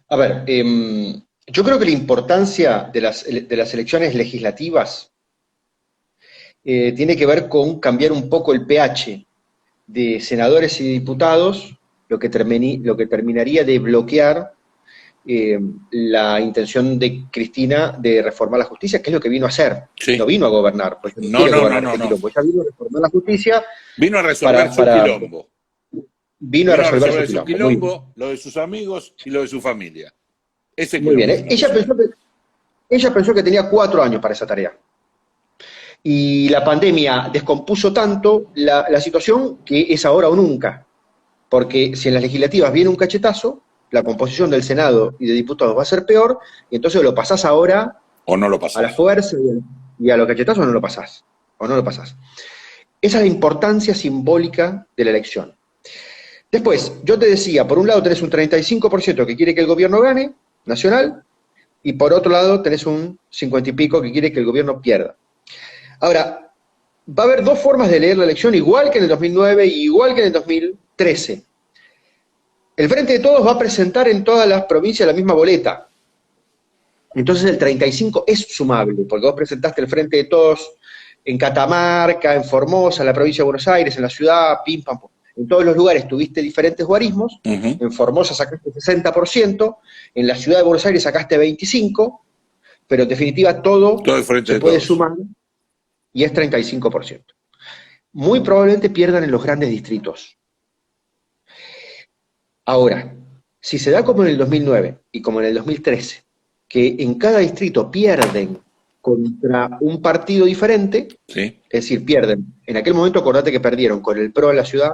A ver, yo creo que la importancia de las elecciones legislativas tiene que ver con cambiar un poco el pH de senadores y diputados, lo que terminaría de bloquear la intención de Cristina de reformar la justicia, que es lo que vino a hacer. No Sí. vino a gobernar, porque no No, quiere no, no, gobernar no, este no. quilombo. Ella vino a reformar la justicia Vino a resolver para, su para quilombo. vino a Vino a resolver su resolver su quilombo. Muy bien. quilombo, lo de sus amigos y lo de su familia. Ese Muy bien. quilombo vino a Ella resolver. Ella pensó que tenía 4 años para esa tarea. Y la pandemia descompuso tanto la situación que es ahora o nunca. Porque si en las legislativas viene un cachetazo, la composición del Senado y de diputados va a ser peor, y entonces lo pasás ahora O no lo a la pasás. fuerza y a los cachetazos no lo pasás. O no lo pasás. Esa es la importancia simbólica de la elección. Después, yo te decía, por un lado tenés un 35% que quiere que el gobierno gane, nacional, y por otro lado tenés un 50 y pico que quiere que el gobierno pierda. Ahora, va a haber dos formas de leer la elección, igual que en el 2009 y igual que en el 2013. El Frente de Todos va a presentar en todas las provincias la misma boleta. Entonces el 35 es sumable, porque vos presentaste el Frente de Todos en Catamarca, en Formosa, en la provincia de Buenos Aires, en la ciudad, pim, pam, pum. En todos los lugares tuviste diferentes guarismos, en Formosa sacaste 60%, en la ciudad de Buenos Aires sacaste 25%, pero en definitiva todo Todo el Frente se de puede Todos. sumar y es 35%. Muy probablemente pierdan en los grandes distritos. Ahora, si se da como en el 2009 y como en el 2013, que en cada distrito pierden contra un partido diferente, ¿Sí? es decir, pierden. En aquel momento acordate que perdieron con el PRO en la ciudad,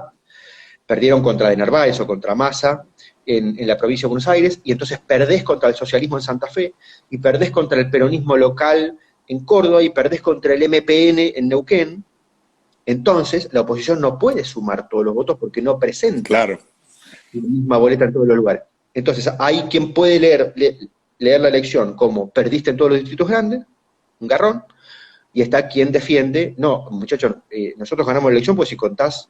perdieron contra de Narváez o contra Massa en la provincia de Buenos Aires, y entonces perdés contra el socialismo en Santa Fe, y perdés contra el peronismo local en Córdoba, y perdés contra el MPN en Neuquén. Entonces, la oposición no puede sumar todos los votos porque no presenta Claro. la misma boleta en todos los lugares. Entonces, hay quien puede leer la elección como perdiste en todos los distritos grandes, un garrón, y está quien defiende, no, muchachos, nosotros ganamos la elección, pues si contás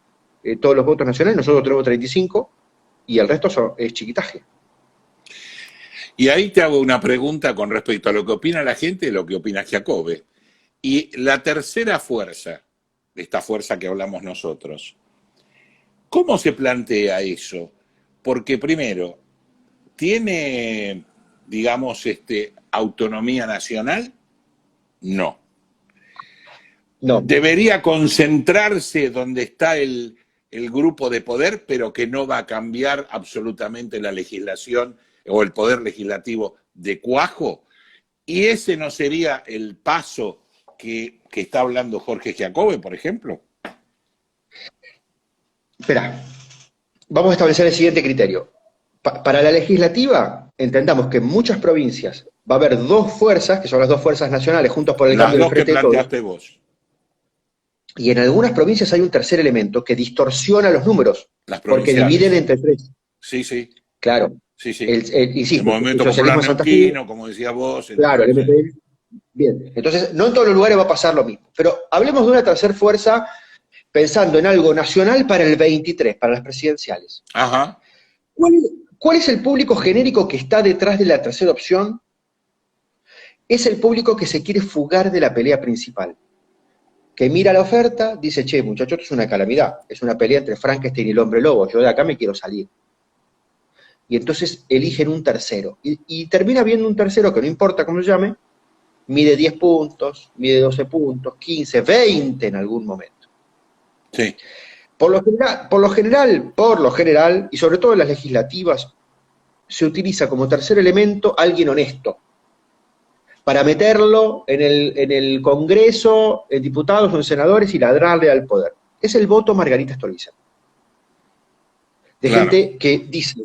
todos los votos nacionales, nosotros tenemos 35 y el resto es chiquitaje. Y ahí te hago una pregunta con respecto a lo que opina la gente y lo que opina Giacobbe. Y la tercera fuerza, esta fuerza que hablamos nosotros, ¿cómo se plantea eso? Porque primero, ¿tiene, digamos, autonomía nacional? No. No. Debería concentrarse donde está el grupo de poder, pero que no va a cambiar absolutamente la legislación o el poder legislativo de cuajo. ¿Y ese no sería el paso que está hablando Jorge Giacobbe, por ejemplo? Espera, vamos a establecer el siguiente criterio. Para la legislativa, entendamos que en muchas provincias va a haber dos fuerzas, que son las dos fuerzas nacionales, juntos por el Las cambio del dos que Frente de Todos. planteaste vos. Y en algunas provincias hay un tercer elemento que distorsiona los números, Las porque provinciales. dividen entre tres. Sí, sí. Claro. Sí, sí. Insisto, El Movimiento Popular Neuquino, como decías vos. Claro, el MPN. Bien, entonces no en todos los lugares va a pasar lo mismo. Pero hablemos de una tercera fuerza pensando en algo nacional para el 23, para las presidenciales. Ajá. ¿Cuál es el público genérico que está detrás de la tercera opción? Es el público que se quiere fugar de la pelea principal. Que mira la oferta, dice, che, muchachos, esto es una calamidad, es una pelea entre Frankenstein y el hombre lobo, yo de acá me quiero salir. Y entonces eligen un tercero. Y termina viendo un tercero que no importa cómo se llame, mide 10 puntos, mide 12 puntos, 15, 20 en algún momento. Sí. Por lo general, y sobre todo en las legislativas, se utiliza como tercer elemento alguien honesto, para meterlo en el Congreso, en diputados o en senadores y ladrarle al poder. Es el voto Margarita Stolbizer. De Claro. gente que dice,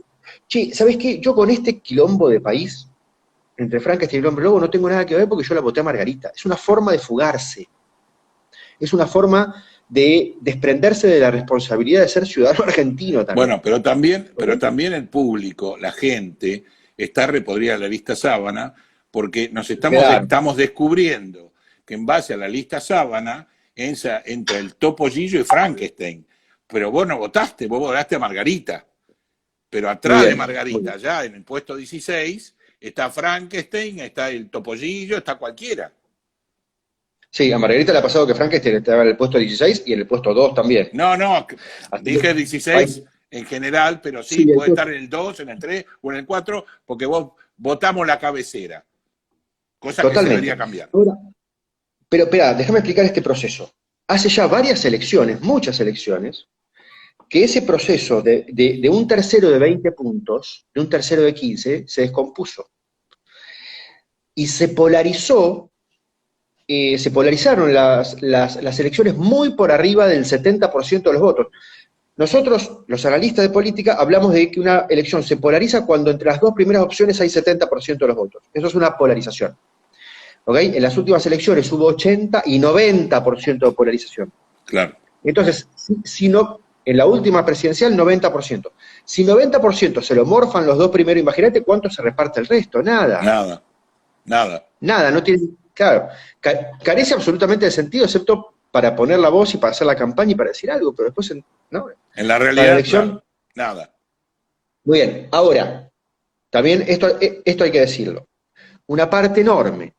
che, ¿sabes qué? Yo con este quilombo de país, entre Frankenstein y el hombre lobo, no tengo nada que ver porque yo la voté a Margarita. Es una forma de fugarse. Es una forma de desprenderse de la responsabilidad de ser ciudadano argentino también. Bueno, pero también el público, la gente, está repodrida a la lista sábana, porque nos estamos descubriendo que en base a la lista sábana entra el Topollillo y Frankenstein. Pero vos no votaste, vos votaste a Margarita. Pero atrás de Margarita, ya en el puesto 16, está Frankenstein, está el Topollillo, está cualquiera. Sí, a Margarita le ha pasado que Frankenstein estaba en el puesto 16 y en el puesto 2 también. No, dije 16 en general, pero sí puede estar en el 2, en el 3 o en el 4, porque vos votamos la cabecera. Cosa que se debería cambiar. Ahora, pero espera, déjame explicar este proceso. Hace ya varias elecciones, muchas elecciones, que ese proceso de un tercero de 20 puntos, de un tercero de 15, se descompuso. y se polarizaron las elecciones muy por arriba del 70% de los votos. Nosotros, los analistas de política, hablamos de que una elección se polariza cuando entre las dos primeras opciones hay 70% de los votos. Eso es una polarización. ¿Okay? En las últimas elecciones hubo 80 y 90% de polarización. Claro. Entonces, si no, en la última presidencial, 90%. Si 90% se lo morfan los dos primeros, imagínate cuánto se reparte el resto. Nada. Nada, no tiene, claro, carece absolutamente de sentido, excepto para poner la voz y para hacer la campaña y para decir algo, pero después, ¿no? En la realidad, la elección, nada. Muy bien, ahora, también esto hay que decirlo. Una parte enorme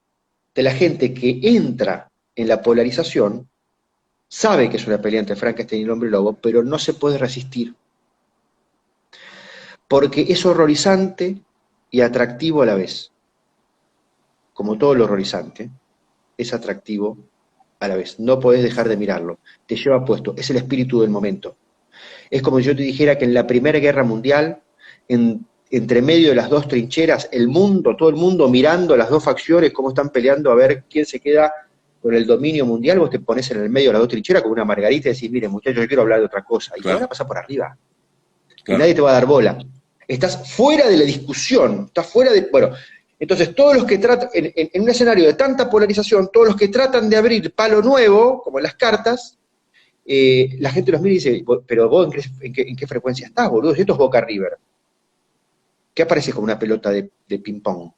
de la gente que entra en la polarización sabe que es una pelea entre Frankenstein y el hombre lobo, pero no se puede resistir. Porque es horrorizante y atractivo a la vez. Como todo lo horrorizante, es atractivo a la vez. No podés dejar de mirarlo. Te lleva puesto. Es el espíritu del momento. Es como si yo te dijera que en la Primera Guerra Mundial, entre medio de las dos trincheras, todo el mundo mirando las dos facciones, cómo están peleando a ver quién se queda con el dominio mundial, vos te pones en el medio de las dos trincheras como una margarita y decís, miren muchachos, yo quiero hablar de otra cosa. Y claro, te van a pasar por arriba. Claro. Y nadie te va a dar bola. Estás fuera de la discusión, estás fuera de... Bueno, entonces todos los que tratan, en un escenario de tanta polarización, todos los que tratan de abrir palo nuevo, como en las cartas, la gente los mira y dice, pero vos en qué frecuencia estás, boludo, si esto es Boca River. ¿Qué aparece como una pelota de ping-pong?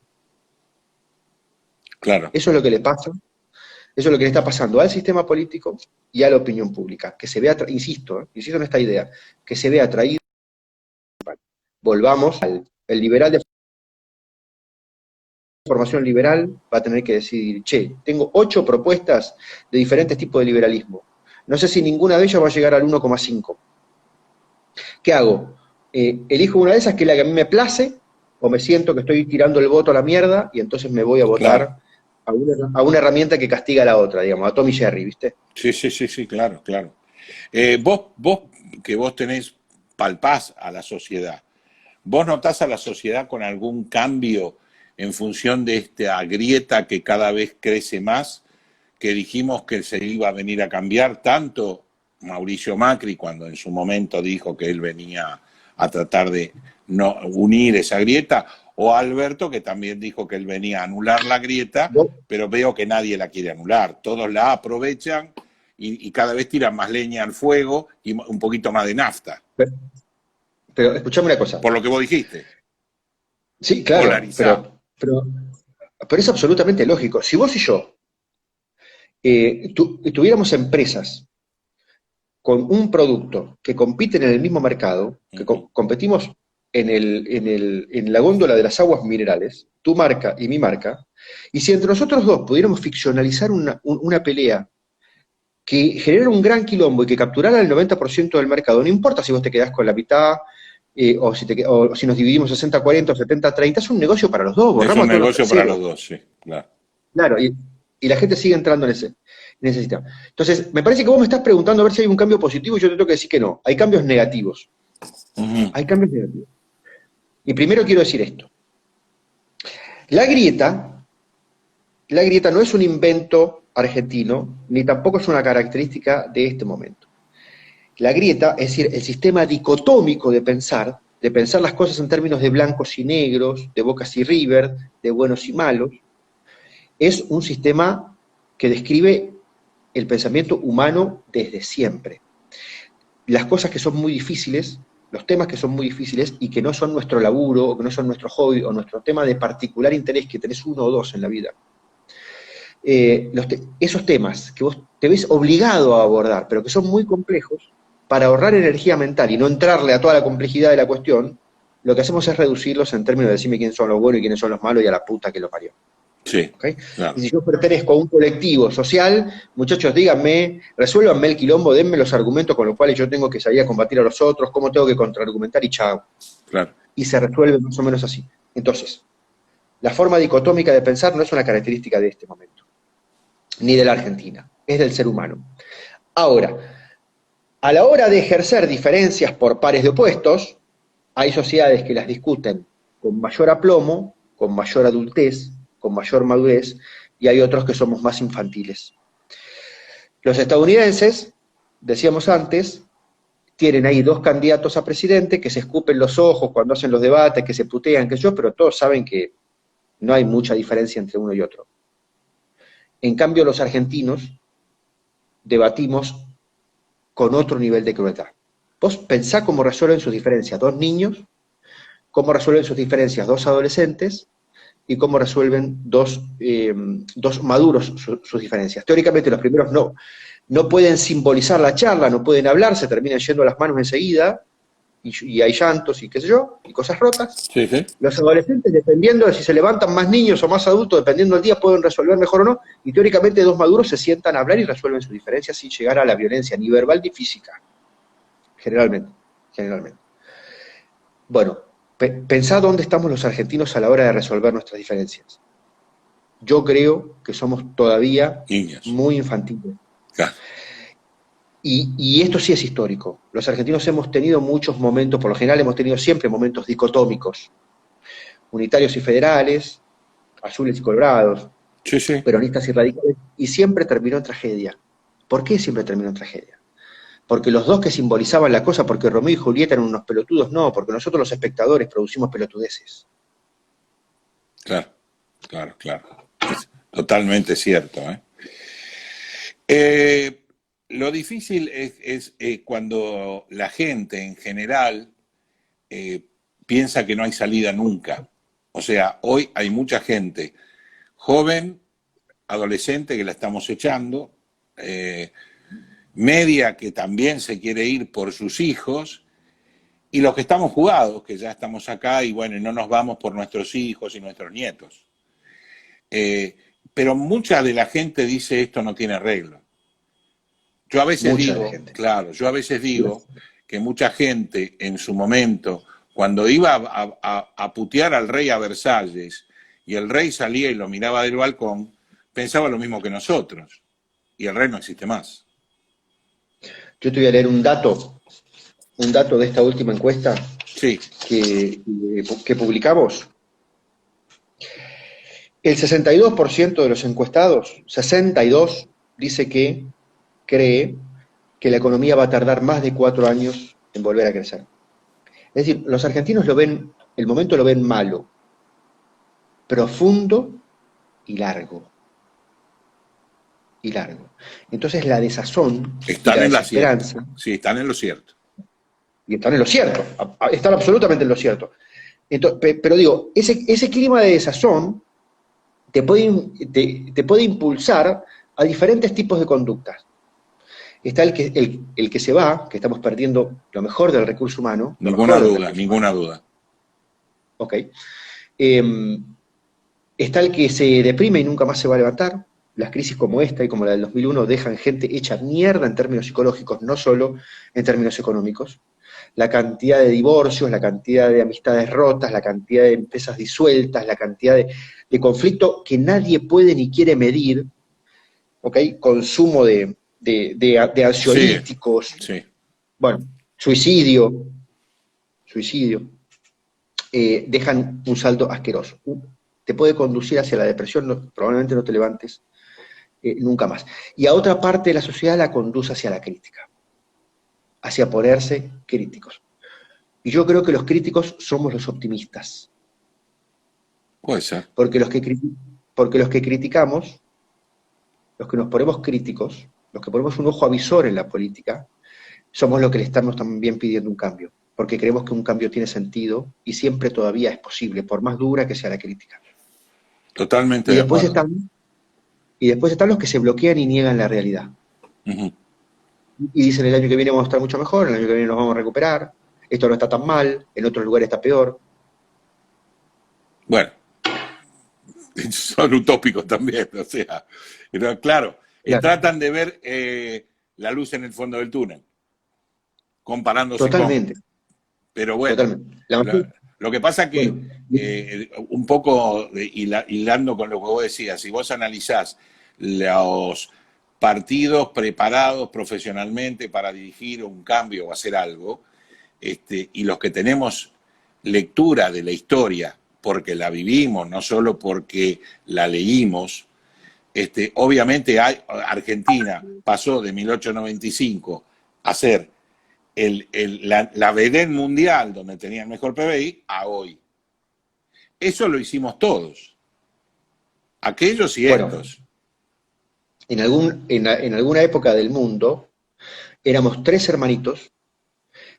Claro. Eso es lo que le pasa, eso es lo que le está pasando al sistema político y a la opinión pública, que se vea, insisto en esta idea, que se vea atraído. Volvamos el liberal de formación liberal va a tener que decidir, tengo 8 propuestas de diferentes tipos de liberalismo. No sé si ninguna de ellas va a llegar al 1,5. ¿Qué hago? Elijo una de esas que es la que a mí me place, o me siento que estoy tirando el voto a la mierda, y entonces me voy a votar a una herramienta que castiga a la otra, digamos, a Tommy Jerry, ¿viste? Sí, claro. Vos tenés, palpás a la sociedad. ¿Vos notás a la sociedad con algún cambio en función de esta grieta que cada vez crece más, que dijimos que se iba a venir a cambiar, tanto Mauricio Macri cuando en su momento dijo que él venía a tratar de no unir esa grieta, o Alberto que también dijo que él venía a anular la grieta, pero veo que nadie la quiere anular, todos la aprovechan y cada vez tiran más leña al fuego y un poquito más de nafta. Pero escuchame una cosa. Por lo que vos dijiste. Sí, claro, pero es absolutamente lógico. Si vos y yo tuviéramos empresas con un producto que compiten en el mismo mercado, que competimos en la góndola de las aguas minerales, tu marca y mi marca, y si entre nosotros dos pudiéramos ficcionalizar una pelea que generara un gran quilombo y que capturara el 90% del mercado, no importa si vos te quedás con la mitad, o si nos dividimos 60-40 o 70-30, es un negocio para los dos. Es un negocio para los dos, sí, claro. Claro, y la gente sigue entrando en ese sistema. Entonces, me parece que vos me estás preguntando a ver si hay un cambio positivo y yo te tengo que decir que no. Hay cambios negativos. Hay cambios negativos. Y primero quiero decir esto. La grieta no es un invento argentino, ni tampoco es una característica de este momento. La grieta, es decir, el sistema dicotómico de pensar las cosas en términos de blancos y negros, de Bocas y River, de buenos y malos, es un sistema que describe el pensamiento humano desde siempre. Las cosas que son muy difíciles, los temas que son muy difíciles y que no son nuestro laburo, o que no son nuestro hobby, o nuestro tema de particular interés, que tenés 1 o 2 en la vida, esos temas que vos te ves obligado a abordar, pero que son muy complejos, para ahorrar energía mental y no entrarle a toda la complejidad de la cuestión, lo que hacemos es reducirlos en términos de decirme quiénes son los buenos y quiénes son los malos y a la puta que lo parió. Sí, ¿Okay? Claro. Y si yo pertenezco a un colectivo social, muchachos, díganme, resuélvanme el quilombo, denme los argumentos con los cuales yo tengo que salir a combatir a los otros, cómo tengo que contraargumentar y chao. Claro. Y se resuelve más o menos así. Entonces, la forma dicotómica de pensar no es una característica de este momento, ni de la Argentina, es del ser humano. Ahora, a la hora de ejercer diferencias por pares de opuestos, hay sociedades que las discuten con mayor aplomo, con mayor adultez, con mayor madurez, y hay otros que somos más infantiles. Los estadounidenses, decíamos antes, tienen ahí 2 candidatos a presidente que se escupen los ojos cuando hacen los debates, que se putean, pero todos saben que no hay mucha diferencia entre uno y otro. En cambio, los argentinos debatimos con otro nivel de crueldad. Vos pensá cómo resuelven sus diferencias 2 niños, cómo resuelven sus diferencias 2 adolescentes, y cómo resuelven dos maduros sus diferencias. Teóricamente los primeros no pueden simbolizar la charla, no pueden hablar, se terminan yendo las manos enseguida, y hay llantos y qué sé yo, y cosas rotas. Sí, sí. Los adolescentes, dependiendo de si se levantan más niños o más adultos, dependiendo del día, pueden resolver mejor o no, y teóricamente 2 maduros se sientan a hablar y resuelven sus diferencias sin llegar a la violencia, ni verbal ni física. Generalmente. Bueno, pensá dónde estamos los argentinos a la hora de resolver nuestras diferencias. Yo creo que somos todavía Niños. muy infantiles. Claro. Y esto sí es histórico. Los argentinos hemos tenido muchos momentos, por lo general hemos tenido siempre momentos dicotómicos, unitarios y federales, azules y colorados, Sí, sí. peronistas y radicales, y siempre terminó en tragedia. ¿Por qué siempre terminó en tragedia? Porque los 2 que simbolizaban la cosa, porque Romeo y Julieta eran unos pelotudos, no, porque nosotros los espectadores producimos pelotudeces. Claro. Es totalmente cierto. Lo difícil es cuando la gente en general piensa que no hay salida nunca. O sea, hoy hay mucha gente joven, adolescente, que la estamos echando, media que también se quiere ir por sus hijos, y los que estamos jugados, que ya estamos acá y bueno, no nos vamos por nuestros hijos y nuestros nietos. Pero mucha de la gente dice esto no tiene arreglo. Yo a veces digo que mucha gente en su momento, cuando iba a putear al rey a Versalles y el rey salía y lo miraba del balcón, pensaba lo mismo que nosotros. Y el rey no existe más. Yo te voy a leer un dato de esta última encuesta Sí. que publicamos. El 62% de los encuestados, 62, dice que cree que la economía va a tardar más de 4 años en volver a crecer. Es decir, los argentinos el momento lo ven malo, profundo y largo. Entonces la desazón Están y la en la desesperanza. Sí, están en lo cierto. Y están en lo cierto, están absolutamente en lo cierto. Entonces, pero digo, ese clima de desazón te puede impulsar a diferentes tipos de conductas. Está el que se va, que estamos perdiendo lo mejor del recurso humano. Ninguna duda. Ok. Está el que se deprime y nunca más se va a levantar. Las crisis como esta y como la del 2001 dejan gente hecha mierda en términos psicológicos, no solo en términos económicos. La cantidad de divorcios, la cantidad de amistades rotas, la cantidad de empresas disueltas, la cantidad de conflicto que nadie puede ni quiere medir, ¿okay? Consumo de ansiolíticos, sí. Bueno, suicidio, dejan un saldo asqueroso. Te puede conducir hacia la depresión, probablemente no te levantes nunca más. Y a otra parte de la sociedad la conduce hacia la crítica, hacia ponerse críticos. Y yo creo que los críticos somos los optimistas. Puede ser. Porque los que criticamos, los que nos ponemos críticos, los que ponemos un ojo avisor en la política, somos los que le estamos también pidiendo un cambio, porque creemos que un cambio tiene sentido y siempre todavía es posible, por más dura que sea la crítica. Totalmente de acuerdo. Y después están los que se bloquean y niegan la realidad. Uh-huh. Y dicen el año que viene vamos a estar mucho mejor, el año que viene nos vamos a recuperar, esto no está tan mal, en otros lugares está peor. Bueno, son utópicos también, o sea, pero claro. Tratan de ver la luz en el fondo del túnel, comparándose Totalmente. Pero bueno, lo que pasa que un poco hilando con lo que vos decías, si vos analizás los partidos preparados profesionalmente para dirigir un cambio o hacer algo, y los que tenemos lectura de la historia porque la vivimos, no solo porque la leímos. Obviamente Argentina pasó de 1895 a ser la vedette mundial donde tenía el mejor PBI a hoy. Eso lo hicimos todos, aquellos y estos. En alguna época del mundo éramos 3 hermanitos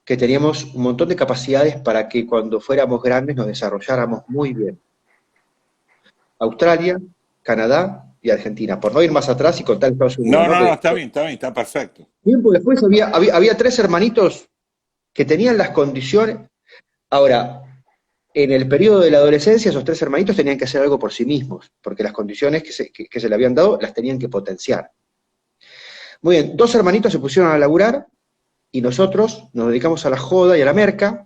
que teníamos un montón de capacidades para que cuando fuéramos grandes nos desarrolláramos muy bien. Australia, Canadá y Argentina, por no ir más atrás y contar Estados Unidos. No, está bien, está perfecto. Tiempo después había 3 hermanitos que tenían las condiciones. Ahora, en el periodo de la adolescencia, esos 3 hermanitos tenían que hacer algo por sí mismos, porque las condiciones que se le habían dado las tenían que potenciar. Muy bien, 2 hermanitos se pusieron a laburar y nosotros nos dedicamos a la joda y a la merca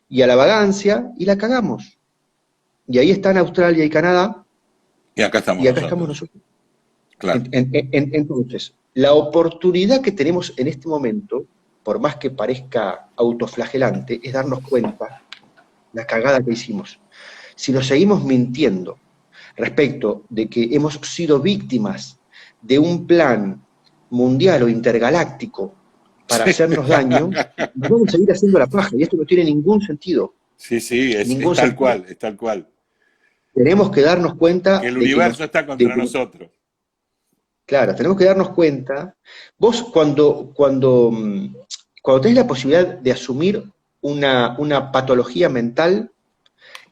y a la vagancia y la cagamos. Y ahí están Australia y Canadá. Y acá estamos nosotros. Claro. Entonces, la oportunidad que tenemos en este momento, por más que parezca autoflagelante, es darnos cuenta la cagada que hicimos. Si nos seguimos mintiendo respecto de que hemos sido víctimas de un plan mundial o intergaláctico para hacernos daño, nos vamos a seguir haciendo la paja, y esto no tiene ningún sentido. Sí, es tal cual, es tal cual. Tenemos que darnos cuenta que el universo está contra nosotros. Claro, tenemos que darnos cuenta. Vos cuando tenés la posibilidad de asumir una patología mental,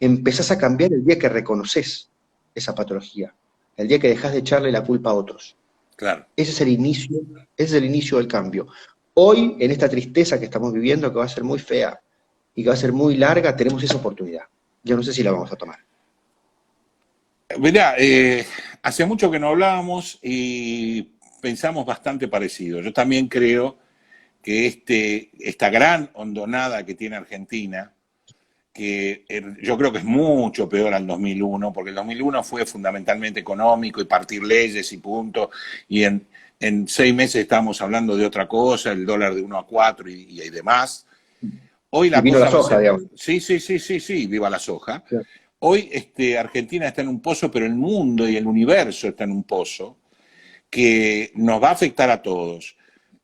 empezás a cambiar el día que reconoces esa patología, el día que dejás de echarle la culpa a otros. Claro. Ese es el inicio del cambio. Hoy, en esta tristeza que estamos viviendo, que va a ser muy fea y que va a ser muy larga, tenemos esa oportunidad. Yo no sé si la vamos a tomar. Mirá, hace mucho que no hablábamos y pensamos bastante parecido. Yo también creo que esta gran hondonada que tiene Argentina, que yo creo que es mucho peor al 2001, porque el 2001 fue fundamentalmente económico y partir leyes y punto, y en 6 meses estamos hablando de otra cosa, el dólar de 1 a 4 y demás. Hoy la vino la soja, digamos. Sí, viva la soja. Sí. Hoy Argentina está en un pozo, pero el mundo y el universo está en un pozo que nos va a afectar a todos.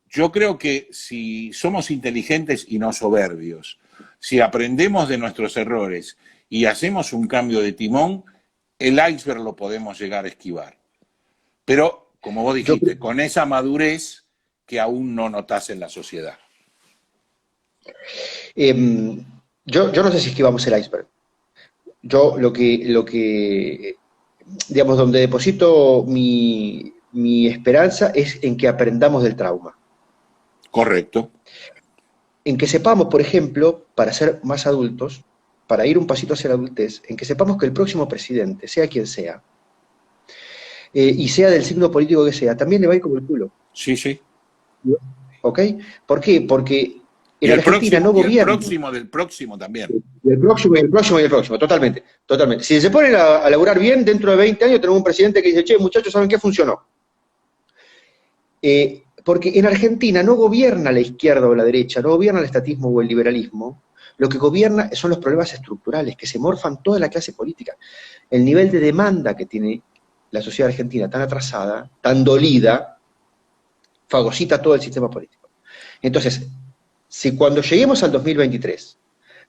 Yo creo que si somos inteligentes y no soberbios, si aprendemos de nuestros errores y hacemos un cambio de timón, el iceberg lo podemos llegar a esquivar. Pero, como vos dijiste, con esa madurez que aún no notás en la sociedad. Yo no sé si esquivamos el iceberg. Yo lo que digamos, donde deposito mi esperanza es en que aprendamos del trauma. Correcto. En que sepamos, por ejemplo, para ser más adultos, para ir un pasito hacia la adultez, en que sepamos que el próximo presidente, sea quien sea, y sea del signo político que sea, también le va a ir como el culo. Sí. ¿Ok? ¿Por qué? Porque en Argentina no gobierna. Y el próximo también. Y el próximo, totalmente. Si se ponen a laburar bien, dentro de 20 años tenemos un presidente que dice, che, muchachos, ¿saben qué funcionó? Porque en Argentina no gobierna la izquierda o la derecha, no gobierna el estatismo o el liberalismo, lo que gobierna son los problemas estructurales, que se morfan toda la clase política. El nivel de demanda que tiene la sociedad argentina tan atrasada, tan dolida, fagocita todo el sistema político. Entonces, si cuando lleguemos al 2023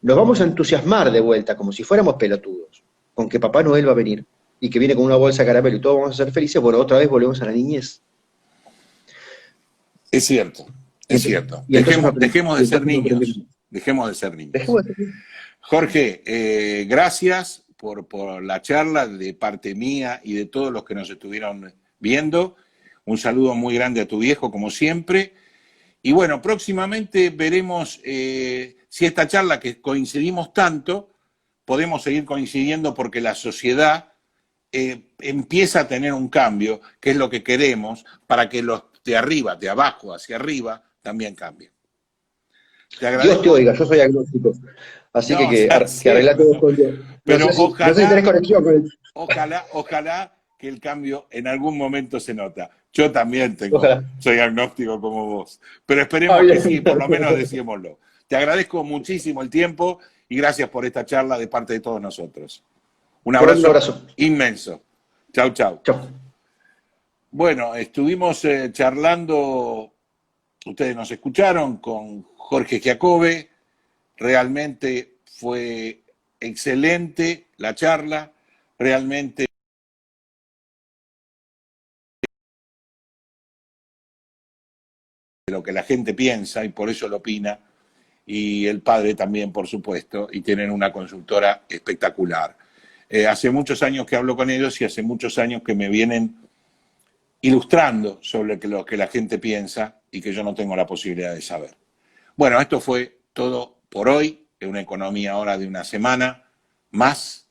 nos vamos a entusiasmar de vuelta como si fuéramos pelotudos, con que Papá Noel va a venir y que viene con una bolsa de caramelo y todos vamos a ser felices, bueno, otra vez volvemos a la niñez. Es cierto. Dejemos de ser niños. Dejemos de ser niños. Jorge, gracias por la charla de parte mía y de todos los que nos estuvieron viendo. Un saludo muy grande a tu viejo, como siempre. Y bueno, próximamente veremos si esta charla, que coincidimos tanto, podemos seguir coincidiendo porque la sociedad empieza a tener un cambio, que es lo que queremos, para que los de arriba, de abajo hacia arriba, también cambien. Dios te oiga, yo soy agnóstico. Así que arregla todo con Dios. Pero no sé si tenés conexión con él. Ojalá que el cambio en algún momento se nota. Yo también soy agnóstico como vos. Pero esperemos que sí, por lo menos decímoslo. Te agradezco muchísimo el tiempo y gracias por esta charla de parte de todos nosotros. Un Un abrazo, abrazo. inmenso. Chau, chau. Chao. Bueno, estuvimos charlando, ustedes nos escucharon, con Jorge Giacobbe. Realmente fue excelente la charla, realmente lo que la gente piensa y por eso lo opina, y el padre también, por supuesto, y tienen una consultora espectacular. Hace muchos años que hablo con ellos y hace muchos años que me vienen ilustrando sobre lo que la gente piensa y que yo no tengo la posibilidad de saber. Bueno, esto fue todo por hoy, en una economía ahora de una semana más,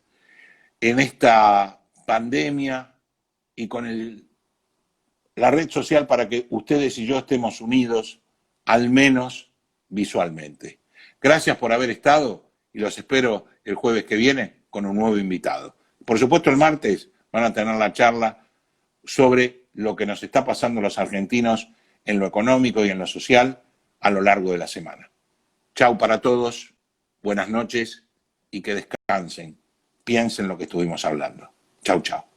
en esta pandemia y con la red social para que ustedes y yo estemos unidos, al menos visualmente. Gracias por haber estado y los espero el jueves que viene con un nuevo invitado. Por supuesto, el martes van a tener la charla sobre lo que nos está pasando a los argentinos en lo económico y en lo social a lo largo de la semana. Chau para todos, buenas noches y que descansen. Piensen lo que estuvimos hablando. Chau, chau.